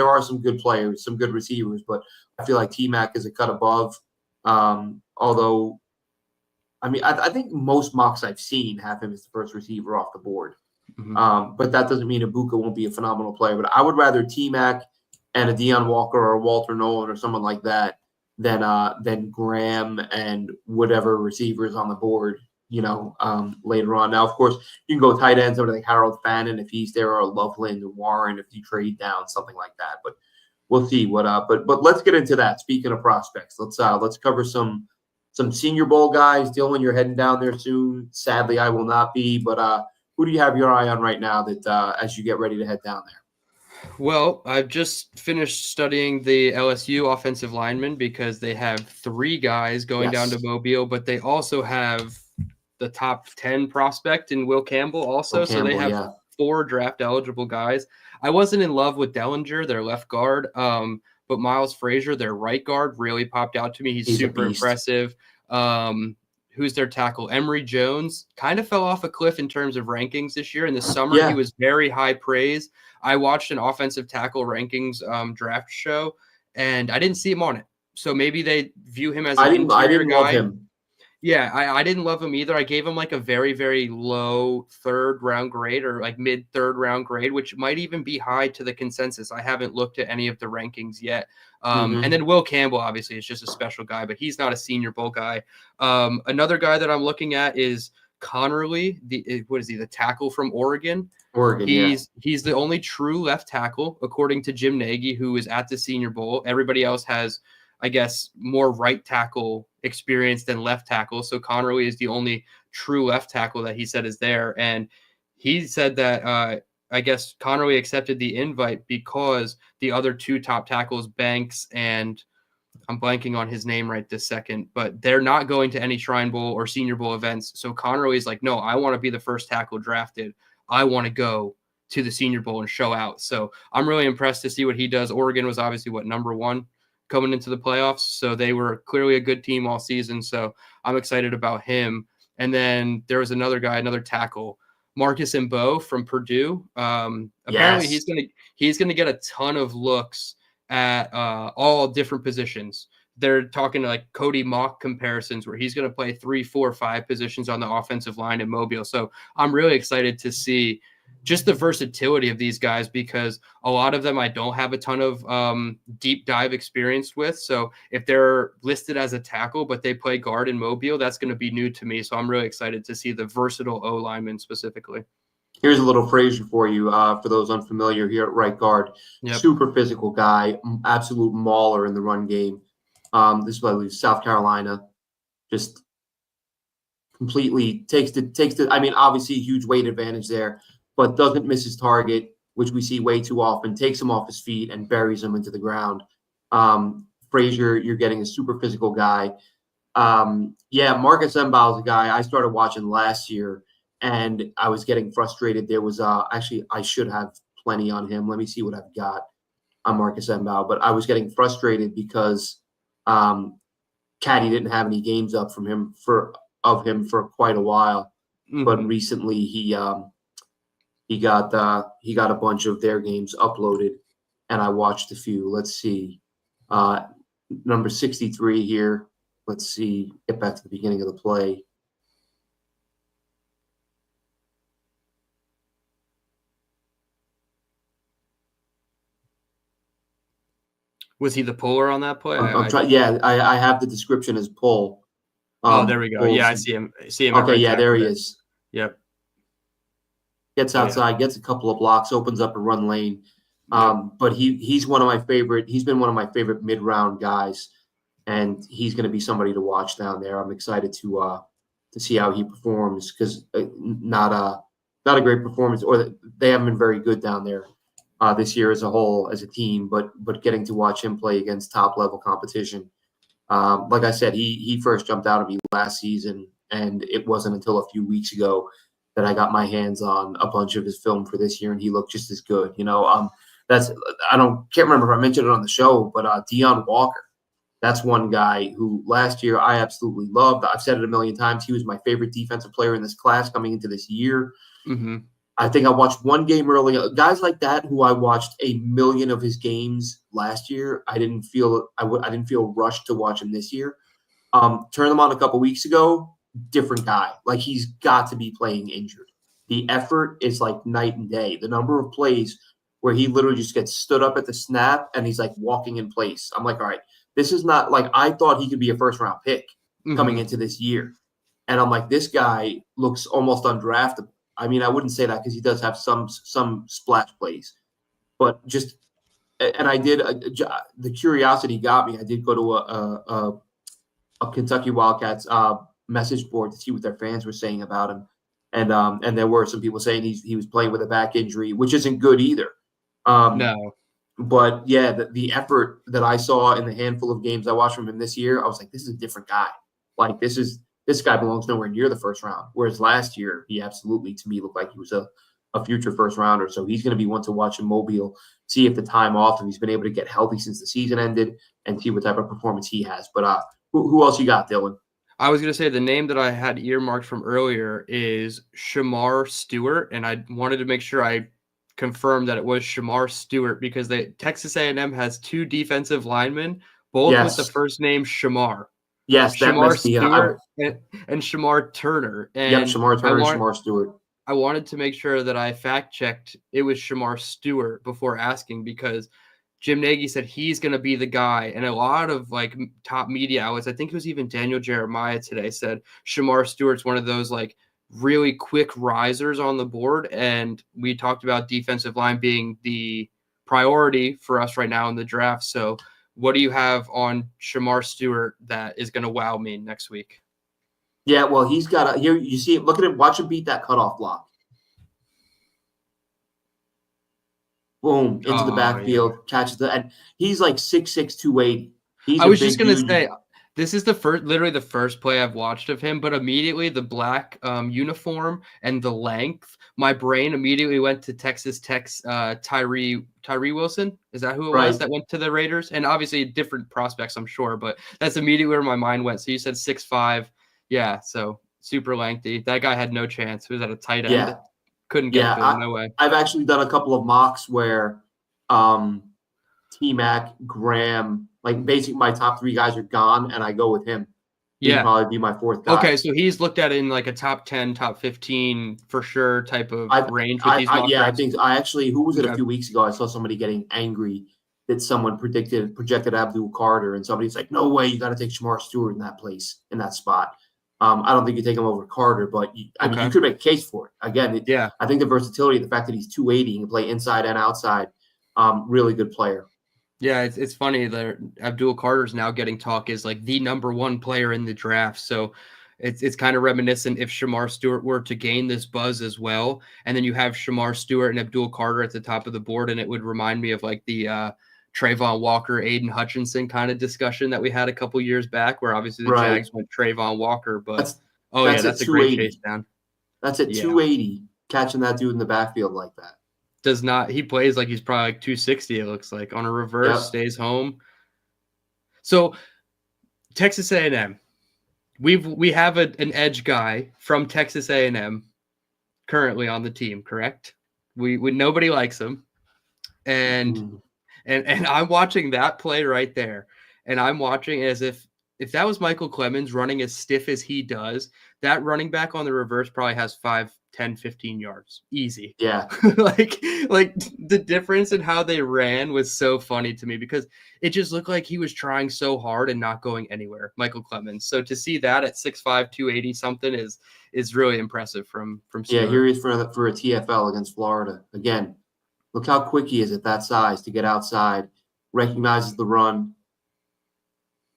S1: good players, some good receivers, but I feel like T-Mac is a cut above. Although, I mean, I think most mocks I've seen have him as the first receiver off the board.
S2: Mm-hmm.
S1: But that doesn't mean Ibuka won't be a phenomenal player. But I would rather T-Mac and a Deion Walker or a Walter Nolan or someone like that than Graham and whatever receivers on the board, later on. Now, of course, you can go tight ends, somebody like Harold Fannin if he's there, or Loveland or Warren if you trade down, something like that. But we'll see what but let's get into that. Speaking of prospects, let's cover some Senior Bowl guys. Dylan, you're heading down there soon. Sadly, I will not be, but who do you have your eye on right now that as you get ready to head down there?
S2: Well, I've just finished studying the LSU offensive linemen because they have 3 guys going down to Mobile, but they also have the top 10 prospect in Will Campbell also. So they have 4 draft eligible guys. I wasn't in love with Dellinger, their left guard, but Miles Frazier, their right guard, really popped out to me. He's super impressive. Who's their tackle? Emory Jones kind of fell off a cliff in terms of rankings this year. In the summer, he was very high praise. I watched an offensive tackle rankings draft show, and I didn't see him on it. So maybe they view him as an interior guy. I didn't love him. Yeah, I didn't love him either. I gave him like a very, very low 3rd round grade or like mid 3rd round grade, which might even be high to the consensus. I haven't looked at any of the rankings yet. And then Will Campbell, obviously, is just a special guy, but he's not a Senior Bowl guy. Another guy that I'm looking at is Connerly. The tackle from Oregon? He's the only true left tackle, according to Jim Nagy, who is at the Senior Bowl. Everybody else has, I guess, more right tackle experience than left tackle. So Connerly is the only true left tackle that he said is there. And he said that I guess Connerly accepted the invite because the other two top tackles, Banks and I'm blanking on his name right this second, but they're not going to any Shrine Bowl or Senior Bowl events. So Connerly's like, no, I want to be the first tackle drafted. I want to go to the Senior Bowl and show out. So I'm really impressed to see what he does. Oregon was obviously number 1 coming into the playoffs. So they were clearly a good team all season. So I'm excited about him. And then there was another guy, another tackle, Marcus Mbow from Purdue. Apparently
S1: Yes.
S2: he's gonna get a ton of looks at all different positions. They're talking like Cody Mock comparisons where he's going to play 3, 4, 5 positions on the offensive line in Mobile. So I'm really excited to see just the versatility of these guys because a lot of them I don't have a ton of deep dive experience with. So if they're listed as a tackle, but they play guard in Mobile, that's going to be new to me. So I'm really excited to see the versatile O linemen specifically.
S1: Here's a little Frazier for you, for those unfamiliar here at right guard.
S2: Yep.
S1: Super physical guy, absolute mauler in the run game. This is, I believe, South Carolina. Just completely takes the. I mean, obviously, huge weight advantage there, but doesn't miss his target, which we see way too often. Takes him off his feet and buries him into the ground. Frazier, you're getting a super physical guy. Yeah, Marcus Mbow is a guy I started watching last year. And I was getting frustrated. There was actually I should have plenty on him. Let me see what I've got on Marcus Mbow. But I was getting frustrated because Caddy didn't have any games up from him for quite a while.
S2: Mm-hmm.
S1: But recently he got a bunch of their games uploaded, and I watched a few. Let's see, number 63 here. Let's see. Get back to the beginning of the play.
S2: Was he the puller on that play?
S1: I'm trying. Yeah, I have the description as pull.
S2: There we go. Yeah, I see him.
S1: Okay, yeah, there he is.
S2: Yep.
S1: Gets outside, gets a couple of blocks, opens up a run lane. But he's one of my favorite. He's been one of my favorite mid-round guys, and he's going to be somebody to watch down there. I'm excited to see how he performs because not a great performance, or they haven't been very good down there. This year as a whole, as a team, but getting to watch him play against top level competition. Like I said, he first jumped out at me last season, and it wasn't until a few weeks ago that I got my hands on a bunch of his film for this year, and he looked just as good. Can't remember if I mentioned it on the show, but Deion Walker, that's one guy who last year I absolutely loved. I've said it a million times. He was my favorite defensive player in this class coming into this year.
S2: Mm-hmm.
S1: I think I watched one game early. Guys like that who I watched a million of his games last year, I didn't feel rushed to watch him this year. Turned them on a couple weeks ago, different guy. Like he's got to be playing injured. The effort is like night and day. The number of plays where he literally just gets stood up at the snap and he's like walking in place. I'm like, all right, this is not like I thought he could be a first round pick coming into this year. And I'm like, this guy looks almost undraftable. I mean, I wouldn't say that because he does have some splash plays, but just, and I did, the curiosity got me. I did go to a Kentucky Wildcats message board to see what their fans were saying about him. And there were some people saying he was playing with a back injury, which isn't good either.
S2: No.
S1: But yeah, the effort that I saw in the handful of games I watched from him this year, I was like, this is a different guy. Like this guy belongs nowhere near the first round. Whereas last year, he absolutely, to me, looked like he was a future first rounder. So he's going to be one to watch in Mobile, see if the time off, and he's been able to get healthy since the season ended, and see what type of performance he has. But who else you got, Dylan?
S2: I was going to say the name that I had earmarked from earlier is Shamar Stewart, and I wanted to make sure I confirmed that it was Shamar Stewart because Texas A&M has 2 defensive linemen, both with the first name Shamar.
S1: Yes, that
S2: Shamar
S1: must be
S2: Stewart and Shamar Turner. And
S1: yep, Shamar Turner and Shamar Stewart.
S2: I wanted to make sure that I fact-checked it was Shamar Stewart before asking because Jim Nagy said he's going to be the guy. And a lot of like top media outlets, I think it was even Daniel Jeremiah today, said Shamar Stewart's one of those like really quick risers on the board. And we talked about defensive line being the priority for us right now in the draft. So what do you have on Shamar Stewart that is going to wow me next week?
S1: Yeah, well, he's got here. You see, look at him. Watch him beat that cutoff block. boom, into the
S2: Oh, yeah.
S1: backfield, catches and he's like 6'6", 280. He's
S2: I
S1: a
S2: was just
S1: big
S2: gonna
S1: dude.
S2: say this is literally the first play I've watched of him, but immediately the black uniform and the length, my brain immediately went to Texas Tech's Tyree Wilson. Is that who it was
S1: Right.
S2: that went to the Raiders? And obviously different prospects, I'm sure, but that's immediately where my mind went. So you said 6'5", yeah, so super lengthy. That guy had no chance. He was at a tight end,
S1: Yeah.
S2: couldn't get
S1: Yeah.
S2: to him, no way.
S1: I've actually done a couple of mocks where T-Mac, Graham, like basically my top 3 guys are gone, and I go with him. He'd
S2: Yeah.
S1: probably be my 4th guy.
S2: Okay, so he's looked at in like a top 10, top 15 for sure type of range with these mock
S1: Yeah, I
S2: drafts.
S1: think I actually, who was it a
S2: Okay.
S1: few weeks ago? I saw somebody getting angry that someone projected Abdul Carter, and somebody's like, "No way, you got to take Shamar Stewart in that place, in that spot." I don't think you take him over Carter, but I mean, you could make a case for it. Again,
S2: Yeah.
S1: I think the versatility, the fact that he's 280, he can play inside and outside, really good player.
S2: Yeah, it's funny that Abdul Carter's now getting talk as like the #1 player in the draft. So it's kind of reminiscent if Shamar Stewart were to gain this buzz as well, and then you have Shamar Stewart and Abdul Carter at the top of the board, and it would remind me of like the Trayvon Walker, Aiden Hutchinson kind of discussion that we had a couple years back, where obviously the
S1: Right.
S2: Jags went Trayvon Walker, but
S1: That's
S2: that's
S1: at
S2: a great
S1: 280.
S2: chase down.
S1: That's at
S2: Yeah.
S1: 280, catching that dude in the backfield like that.
S2: He plays like he's probably like 260, it looks like, on a reverse,
S1: Yep.
S2: stays home. So Texas A&M, we have an edge guy from Texas A&M currently on the team, correct? We nobody likes him, and I'm watching that play right there, and I'm watching as if that was Michael Clemens running as stiff as he does, that running back on the reverse probably has 5, 10, 15 yards. Easy.
S1: Yeah.
S2: like the difference in how they ran was so funny to me because it just looked like he was trying so hard and not going anywhere, Michael Clemens. So to see that at 6'5", 280 something is really impressive from Stewart.
S1: Yeah, here he is for a TFL against Florida. Again, look how quick he is at that size to get outside, recognizes the run,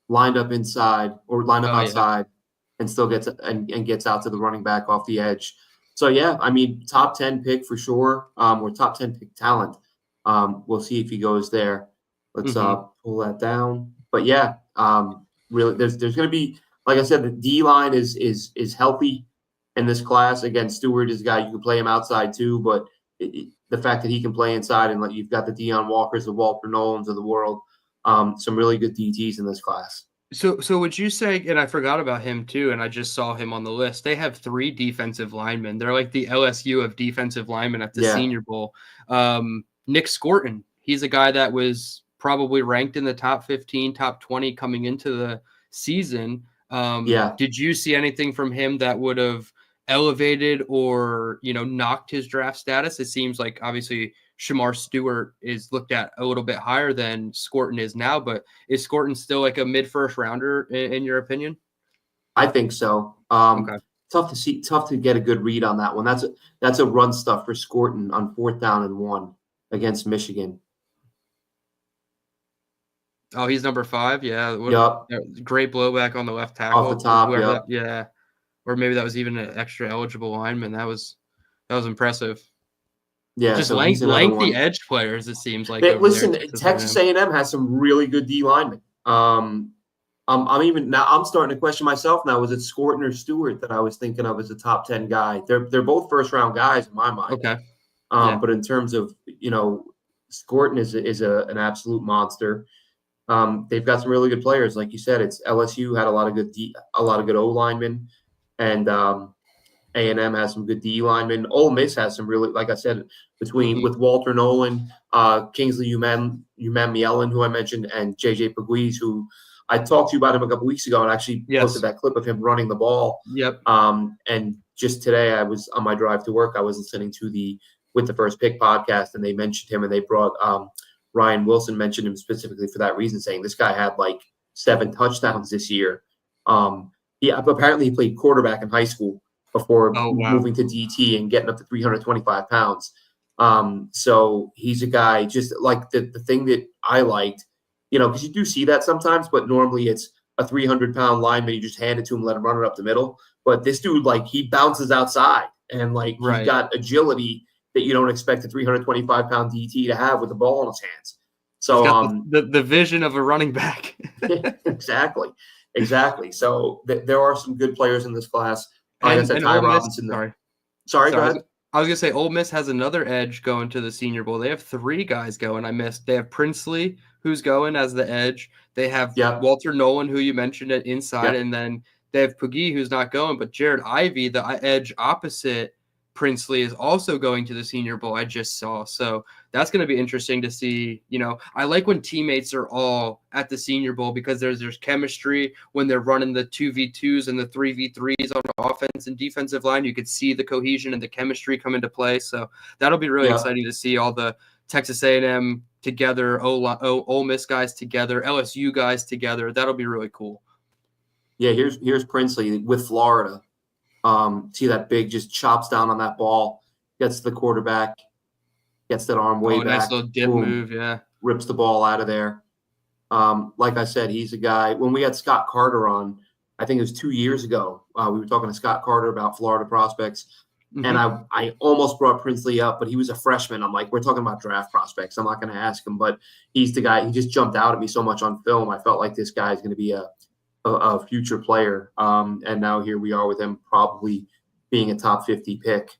S1: lined up inside or lined up outside, and still gets out to the running back off the edge. So yeah, I mean, top 10 pick for sure, or top 10 pick talent. We'll see if he goes there. Let's pull that down. But yeah, really, there's going to be, like I said, the D line is healthy in this class. Again, Stewart is a guy you can play him outside too, but the fact that he can play inside and you've got the Deion Walkers, the Walter Nolans of the world, some really good DTs in this class.
S2: So would you say, and I forgot about him too, and I just saw him on the list, they have 3 defensive linemen. They're like the LSU of defensive linemen at the Senior Bowl. Nick Scorton, he's a guy that was probably ranked in the top 15, top 20 coming into the season. Did you see anything from him that would have elevated or, knocked his draft status? It seems like obviously Shamar Stewart is looked at a little bit higher than Scorton is now, but is Scorton still like a mid-first rounder in your opinion?
S1: I think so.
S2: Okay.
S1: Tough to get a good read on that one. That's a run stuff for Scorton on 4th down and 1 against Michigan.
S2: Oh, he's number 5. Yeah. Great blowback on the left tackle.
S1: Off the top.
S2: Yeah. Or maybe that was even an extra eligible lineman. That was impressive.
S1: Yeah,
S2: just
S1: so
S2: lengthy edge players. It seems like.
S1: Listen, Texas A&M has some really good D linemen. I'm starting to question myself now. Was it Scorton or Stewart that I was thinking of as a top 10 guy? They're both 1st round guys in my mind.
S2: Okay.
S1: But in terms of Scorton is an absolute monster. They've got some really good players, like you said. It's LSU had a lot of good O linemen, and A&M has some good D linemen. Ole Miss has some really, like I said, with Walter Nolan, Kingsley Umanmielen, who I mentioned, and JJ Pegues, who I talked to you about him a couple weeks ago and actually posted that clip of him running the ball.
S2: Yep.
S1: And just today, I was on my drive to work. I was listening to the With the First Pick podcast, and they mentioned him, and they brought Ryan Wilson mentioned him specifically for that reason, saying this guy had like 7 touchdowns this year. Apparently he played quarterback in high school before moving to DT and getting up to 325 pounds. So he's a guy, just like the thing that I liked, because you do see that sometimes, but normally it's a 300-pound lineman. You just hand it to him, let him run it up the middle. But this dude, he bounces outside and he's got agility that you don't expect a 325-pound DT to have with the ball in his hands.
S2: He's
S1: So
S2: got the vision of a running back.
S1: exactly. So there are some good players in this class. Like I said,
S2: And
S1: Ty
S2: Ole Miss,
S1: Robinson.
S2: sorry.
S1: Sorry, go
S2: Sorry,
S1: ahead.
S2: I was gonna say Ole Miss has another edge going to the Senior Bowl. They have 3 guys going. I missed. They have Princely, who's going as the edge. They have
S1: Yep.
S2: Walter Nolan, who you mentioned at inside,
S1: Yep.
S2: and then they have Puggy, who's not going. But Jared Ivey, the edge opposite Princely, is also going to the Senior Bowl. I just saw. So that's going to be interesting to see. I like when teammates are all at the Senior Bowl because there's chemistry when they're running the 2v2s and the 3v3s on the offense and defensive line. You could see the cohesion and the chemistry come into play. So that'll be really exciting to see all the Texas A&M together, Ole Miss guys together, LSU guys together. That'll be really cool.
S1: Yeah, here's Princely with Florida. See that big, just chops down on that ball, gets to the quarterback, gets that arm way back.
S2: Nice little dip move, yeah.
S1: Rips the ball out of there. Like I said, he's a guy. When we had Scott Carter on, I think it was 2 years ago, we were talking to Scott Carter about Florida prospects, and I almost brought Princely up, but he was a freshman. I'm like, we're talking about draft prospects. I'm not going to ask him, but he's the guy. He just jumped out at me so much on film. I felt like this guy is going to be a future player. And now here we are with him probably being a top 50 pick.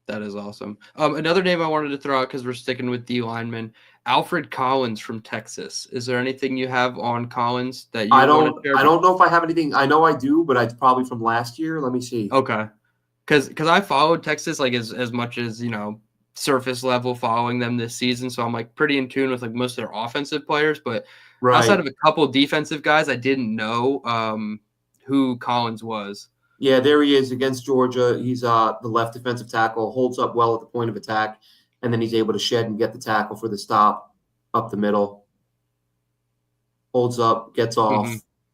S2: That is awesome. Another name I wanted to throw out because we're sticking with D linemen, Alfred Collins from Texas. Is there anything you have on Collins that you want to share?
S1: I don't know if I have anything. I know I do, but it's probably from last year. Let me see.
S2: Okay. Because I followed Texas like as much as, surface level following them this season. So I'm like pretty in tune with like most of their offensive players, but outside of a couple of defensive guys, I didn't know who Collins was.
S1: Yeah, there he is against Georgia. He's the left defensive tackle, holds up well at the point of attack, and then he's able to shed and get the tackle for the stop up the middle. Holds up, gets off,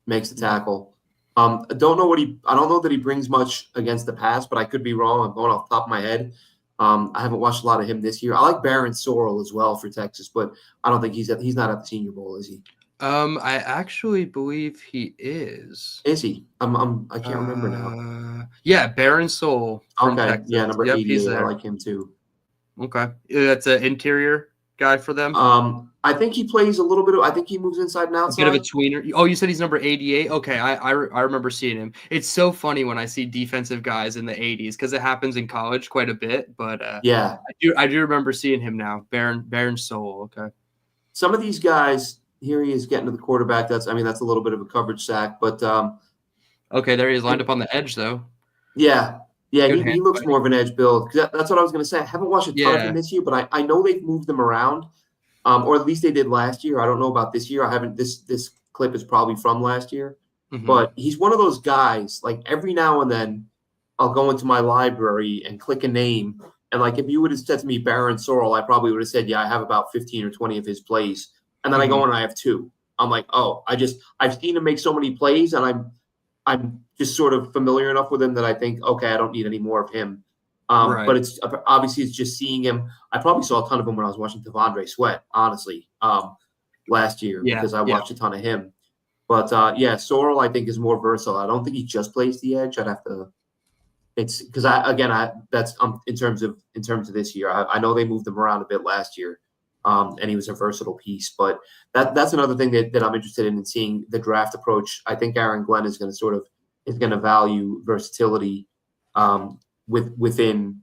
S1: makes the tackle. I don't know that he brings much against the pass, but I could be wrong. I'm going off the top of my head. I haven't watched a lot of him this year. I like Barron Sorrell as well for Texas, but I don't think he's not at the Senior Bowl, is he?
S2: I actually believe he is.
S1: Is he? I can't remember now.
S2: Yeah, Barron Sorrell from
S1: okay.
S2: Texas.
S1: Yeah, number 88.
S2: He's there.
S1: I like him too.
S2: Okay, that's an interior guy for them.
S1: I think he plays a little bit. I think he moves inside and outside.
S2: A bit of a tweener. Oh, you said he's number 88. Okay, I remember seeing him. It's so funny when I see defensive guys in the 80s because it happens in college quite a bit. But
S1: yeah,
S2: I do remember seeing him now. Barron Sorrell. Okay.
S1: Some of these guys. Here he is getting to the quarterback. That's a little bit of a coverage sack, but
S2: okay, there he is lined up on the edge though.
S1: Yeah, he looks more of an edge build. That's what I was going to say. I haven't watched a ton of him this year, but I know they've moved them around, or at least they did last year. I don't know about this year. I haven't. This clip is probably from last year, but he's one of those guys. Like every now and then, I'll go into my library and click a name, and like if you would have said to me Barron Sorrell, I probably would have said, yeah, I have about 15 or 20 of his plays. And then I go and I have 2. I'm like, oh, I've seen him make so many plays, and I'm just sort of familiar enough with him that I think, okay, I don't need any more of him. But it's obviously it's just seeing him. I probably saw a ton of him when I was watching Devondre Sweat, honestly, last year because I watched a ton of him. But Sorrell I think is more versatile. I don't think he just plays the edge. I'd have to. It's because that's in terms of this year. I know they moved him around a bit last year. And he was a versatile piece, but that's another thing that I'm interested in seeing the draft approach. I think Aaron Glenn is going to value versatility within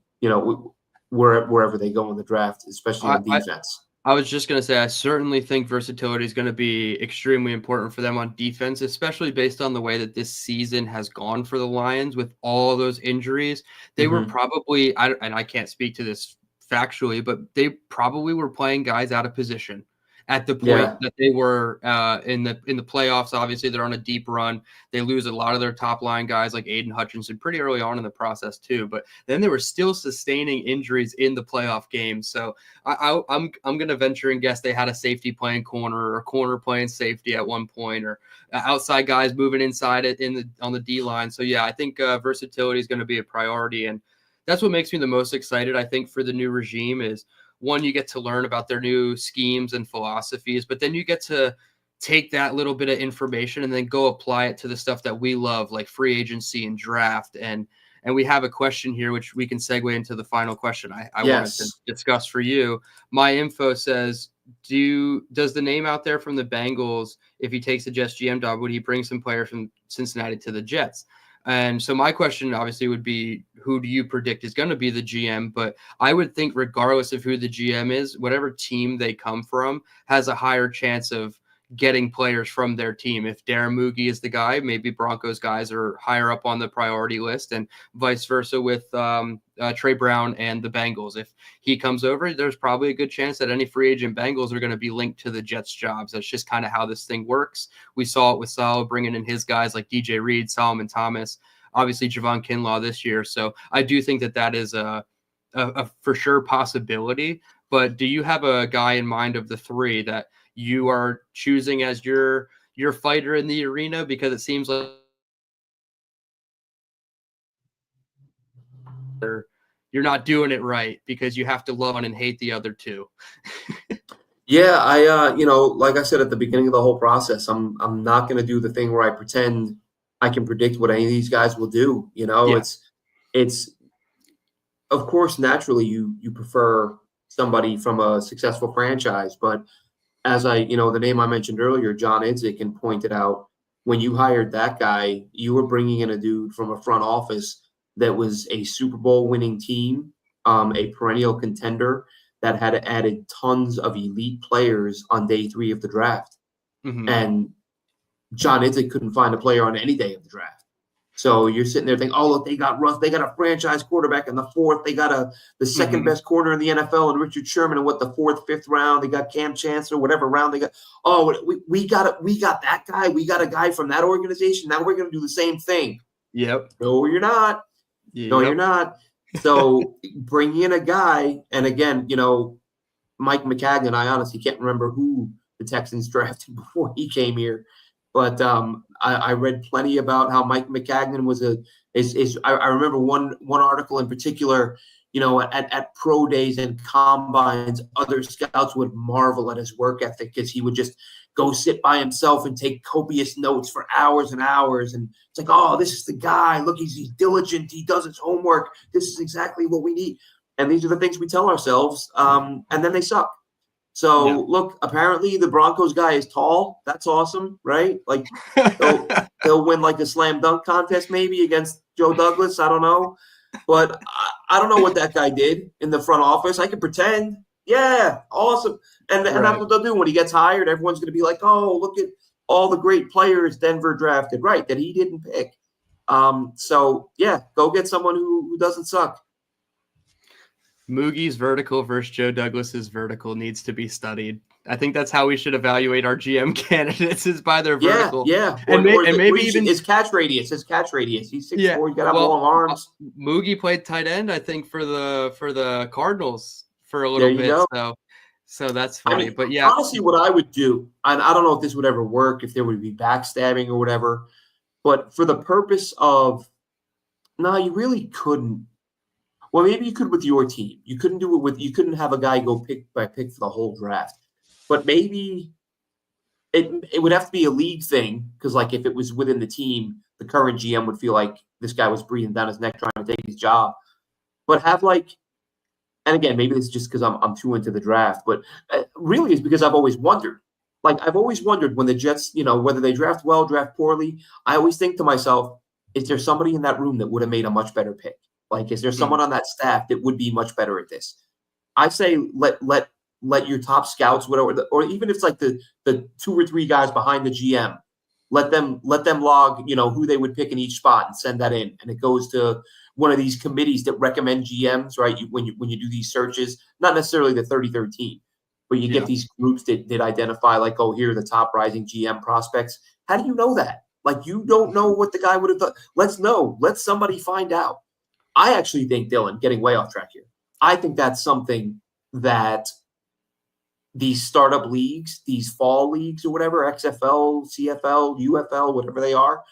S1: wherever they go in the draft, especially in defense.
S2: I was just going to say I certainly think versatility is going to be extremely important for them on defense, especially based on the way that this season has gone for the Lions with all those injuries. They were probably and I can't speak to this factually, but they probably were playing guys out of position at the point that they were in the playoffs. Obviously, they're on a deep run. They lose a lot of their top line guys like Aiden Hutchinson pretty early on in the process too. But then they were still sustaining injuries in the playoff games. So I'm going to venture and guess they had a safety playing corner or a corner playing safety at one point, or outside guys moving inside it on the D line. So yeah, I think versatility is going to be a priority, and that's what makes me the most excited, I think, for the new regime is, one, you get to learn about their new schemes and philosophies, but then you get to take that little bit of information and then go apply it to the stuff that we love, like free agency and draft and And we have a question here, which we can segue into the final question I wanted to
S1: Yes.
S2: discuss for you. My info says, does the name out there from the Bengals, if he takes the Jets GM job, would he bring some players from Cincinnati to the Jets? And so my question obviously would be, who do you predict is going to be the GM? But I would think regardless of who the GM is, whatever team they come from has a higher chance of getting players from their team. If Darren Moogie is the guy, maybe Broncos guys are higher up on the priority list, and vice versa with Trey Brown and the Bengals. If he comes over, there's probably a good chance that any free agent Bengals are going to be linked to the Jets jobs. That's just kind of how this thing works. We saw it with Saleh bringing in his guys like DJ Reed, Solomon Thomas, obviously Javon Kinlaw this year. So I do think that is a for sure possibility. But do you have a guy in mind of the three that you are choosing as your fighter in the arena? Because it seems like you're not doing it right because you have to love one and hate the other two.
S1: Yeah, like I said at the beginning of the whole process, I'm not going to do the thing where I pretend I can predict what any of these guys will do.
S2: Yeah.
S1: It's of course naturally you prefer somebody from a successful franchise, but as the name I mentioned earlier, John Idzik, and pointed out, when you hired that guy, you were bringing in a dude from a front office that was a Super Bowl winning team, a perennial contender that had added tons of elite players on day 3 of the draft.
S2: Mm-hmm.
S1: And John Idzik couldn't find a player on any day of the draft. So you're sitting there thinking, oh, look, they got a franchise quarterback in the 4th. They got the second best corner in the NFL and Richard Sherman in the 4th, 5th round. They got Cam Chancellor, whatever round they got. Oh, we got that guy. We got a guy from that organization. Now we're going to do the same thing.
S2: Yep.
S1: No, you're not.
S2: Yep.
S1: No, you're not. So bring in a guy. And again, Mike McCagnon, I honestly can't remember who the Texans drafted before he came here. But I read plenty about how Mike McCagnon was I remember one article in particular, at pro days and combines, other scouts would marvel at his work ethic because he would just go sit by himself and take copious notes for hours and hours. And it's like, oh, this is the guy. Look, he's diligent. He does his homework. This is exactly what we need. And these are the things we tell ourselves. And then they suck. So look, apparently the Broncos guy is tall. That's awesome, right? Like they'll win like a slam dunk contest maybe against Joe Douglas. I don't know, but I don't know what that guy did in the front office. I can pretend. Yeah, awesome. And that's what they'll do when he gets hired. Everyone's going to be like, oh, look at all the great players Denver drafted, right? That he didn't pick. So yeah, go get someone who doesn't suck.
S2: Moogie's vertical versus Joe Douglas's vertical needs to be studied. I think that's how we should evaluate our GM candidates, is by their vertical.
S1: Yeah.
S2: And maybe even
S1: his catch radius. He's 6'4", you got to have long arms.
S2: Moogie played tight end, I think, for the Cardinals for a little bit.
S1: Go.
S2: So that's funny. But yeah.
S1: Honestly, what I would do, and I don't know if this would ever work, if there would be backstabbing or whatever, but for the purpose of, you really couldn't. Well, maybe you could with your team. You couldn't do it you couldn't have a guy go pick by pick for the whole draft. But maybe it would have to be a league thing, because like if it was within the team, the current GM would feel like this guy was breathing down his neck trying to take his job. But have and again, maybe this is just because I'm too into the draft, but really it's because I've always wondered. Like I've always wondered when the Jets, whether they draft well, draft poorly, I always think to myself, is there somebody in that room that would have made a much better pick? Like, is there someone on that staff that would be much better at this? I say let your top scouts, whatever, or even if it's like the 2 or 3 guys behind the GM, let them log, who they would pick in each spot and send that in, and it goes to one of these committees that recommend GMs, right? When you do these searches, not necessarily the 33rd team, but you get these groups that identify like, oh, here are the top rising GM prospects. How do you know that? Like, you don't know what the guy would have done. Let's know. Let somebody find out. I actually think, Dylan, getting way off track here, I think that's something that these startup leagues, these fall leagues or whatever, XFL, CFL, UFL, whatever they are,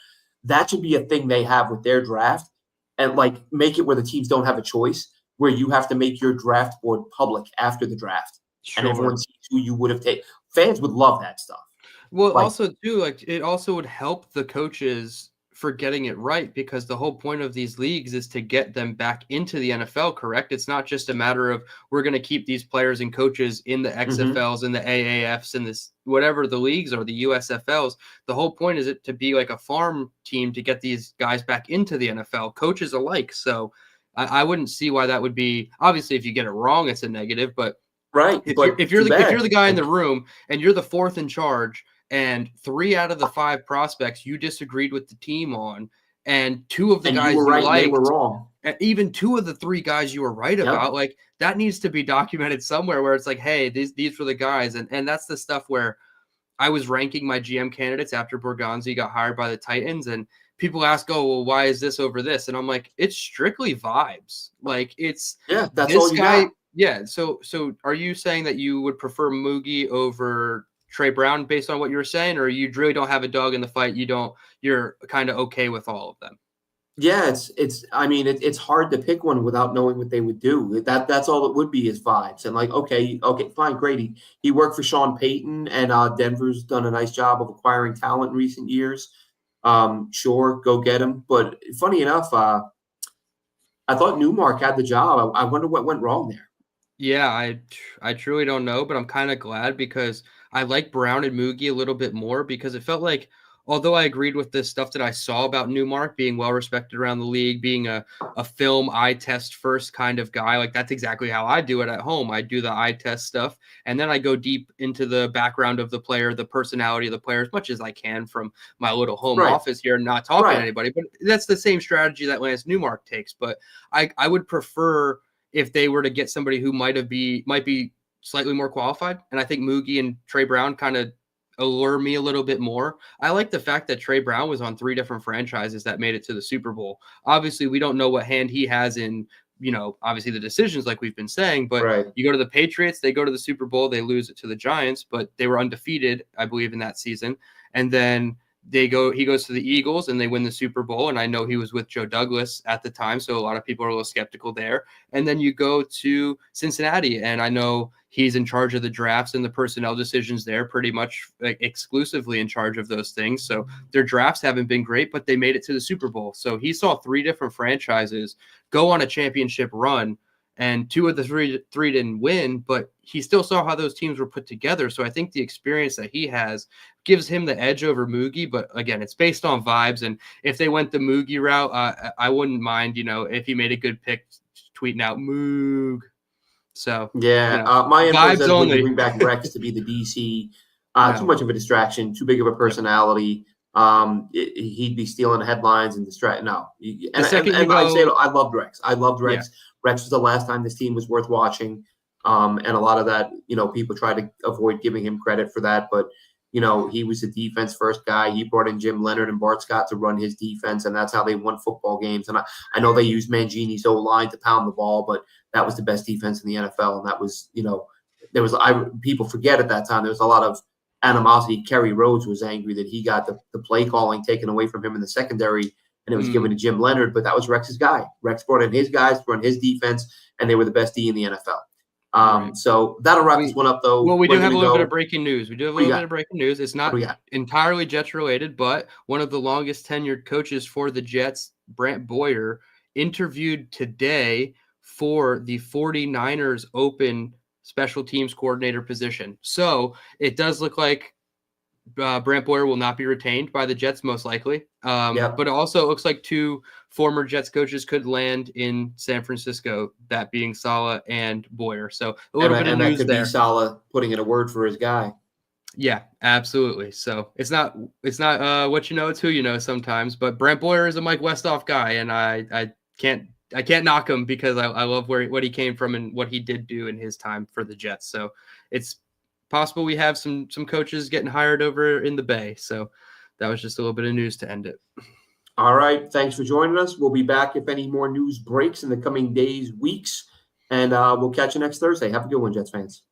S1: that should be a thing they have with their draft, and like make it where the teams don't have a choice, where you have to make your draft board public after the draft.
S2: Sure.
S1: And everyone sees who you would have taken. Fans would love that stuff.
S2: Well, also too, like it also would help the coaches for getting it right, because the whole point of these leagues is to get them back into the NFL, correct? It's not just a matter of we're going to keep these players and coaches in the XFLs and the AAFs and this whatever the leagues are, the USFLs. The whole point is it to be like a farm team to get these guys back into the NFL, coaches alike. So I wouldn't see why that would be. Obviously, if you get it wrong, it's a negative, but
S1: Right.
S2: if you're the guy in the room and you're the fourth in charge, and 3 out of the 5 prospects you disagreed with the team on, and 2 of the guys you
S1: right,
S2: liked,
S1: they were wrong.
S2: and even 2 of the 3 guys you were right about, like that needs to be documented somewhere where it's like, hey, these were the guys, and that's the stuff where I was ranking my GM candidates after Borgonzi got hired by the Titans, and people ask, oh, well, why is this over this? And I'm like, it's strictly vibes. Like it's
S1: that's all you got.
S2: Yeah. So are you saying that you would prefer Moogie over Trey Brown based on what you were saying, or you really don't have a dog in the fight? You're kind of okay with all of them?
S1: Yeah, it's hard to pick one without knowing what they would do. That's all it would be is vibes. And like, okay, fine, great. He worked for Sean Payton, and Denver's done a nice job of acquiring talent in recent years. Sure, go get him. But funny enough, I thought Newmark had the job. I wonder what went wrong there.
S2: Yeah, I truly don't know, but I'm kind of glad because I like Brown and Moogie a little bit more, because it felt like, although I agreed with the stuff that I saw about Newmark being well respected around the league, being a film eye test first kind of guy, like that's exactly how I do it at home. I do the eye test stuff, and then I go deep into the background of the player, the personality of the player, as much as I can from my little home office here, not talking to anybody. But that's the same strategy that Lance Newmark takes. But I would prefer if they were to get somebody who might be slightly more qualified. And I think Moogie and Trey Brown kind of allure me a little bit more. I like the fact that Trey Brown was on 3 different franchises that made it to the Super Bowl. Obviously, we don't know what hand he has in, obviously the decisions like we've been saying, but you go to the Patriots, they go to the Super Bowl, they lose it to the Giants, but they were undefeated, I believe, in that season. And then he goes to the Eagles and they win the Super Bowl. And I know he was with Joe Douglas at the time, so a lot of people are a little skeptical there. And then you go to Cincinnati, and I know he's in charge of the drafts and the personnel decisions there, pretty much exclusively in charge of those things. So their drafts haven't been great, but they made it to the Super Bowl. So he saw 3 different franchises go on a championship run, and 2 of the three didn't win, but he still saw how those teams were put together. So I think the experience that he has gives him the edge over Moogie. But again, it's based on vibes. And if they went the Moogie route, I wouldn't mind, if he made a good pick, tweeting out Moog. So
S1: my info
S2: vibes
S1: says
S2: only.
S1: Would bring back Rex to be the DC. Too much of a distraction, too big of a personality. He'd be stealing headlines and distracting. No, I'd say I loved Rex. Rex. Yeah. Rex was the last time this team was worth watching, and a lot of that, people try to avoid giving him credit for that. But he was a defense first guy. He brought in Jim Leonard and Bart Scott to run his defense, and that's how they won football games. And I know they used Mangini's O-line to pound the ball, but that was the best defense in the NFL. And that was, people forget at that time there was a lot of animosity. Kerry Rhodes was angry that he got the play calling taken away from him in the secondary, and it was given to Jim Leonard, but that was Rex's guy. Rex brought in his guys to run his defense, and they were the best D in the NFL. So that'll wrap this one up, though.
S2: Well, we do have a little bit of breaking news. It's not entirely Jets related, but one of the longest tenured coaches for the Jets, Brant Boyer, interviewed today for the 49ers open special teams coordinator position. So it does look like Brant Boyer will not be retained by the Jets, most likely. But it also looks like 2 former Jets coaches could land in San Francisco, that being Saleh and Boyer. So a little bit of news
S1: that could
S2: there.
S1: Be Saleh putting in a word for his guy.
S2: Yeah, absolutely. So it's not what you know, it's who you know sometimes. But Brant Boyer is a Mike Westhoff guy, and I can't knock him because I love what he came from and what he did do in his time for the Jets. So it's possible we have some coaches getting hired over in the Bay. So that was just a little bit of news to end it.
S1: All right. Thanks for joining us. We'll be back if any more news breaks in the coming days, weeks, and we'll catch you next Thursday. Have a good one, Jets fans.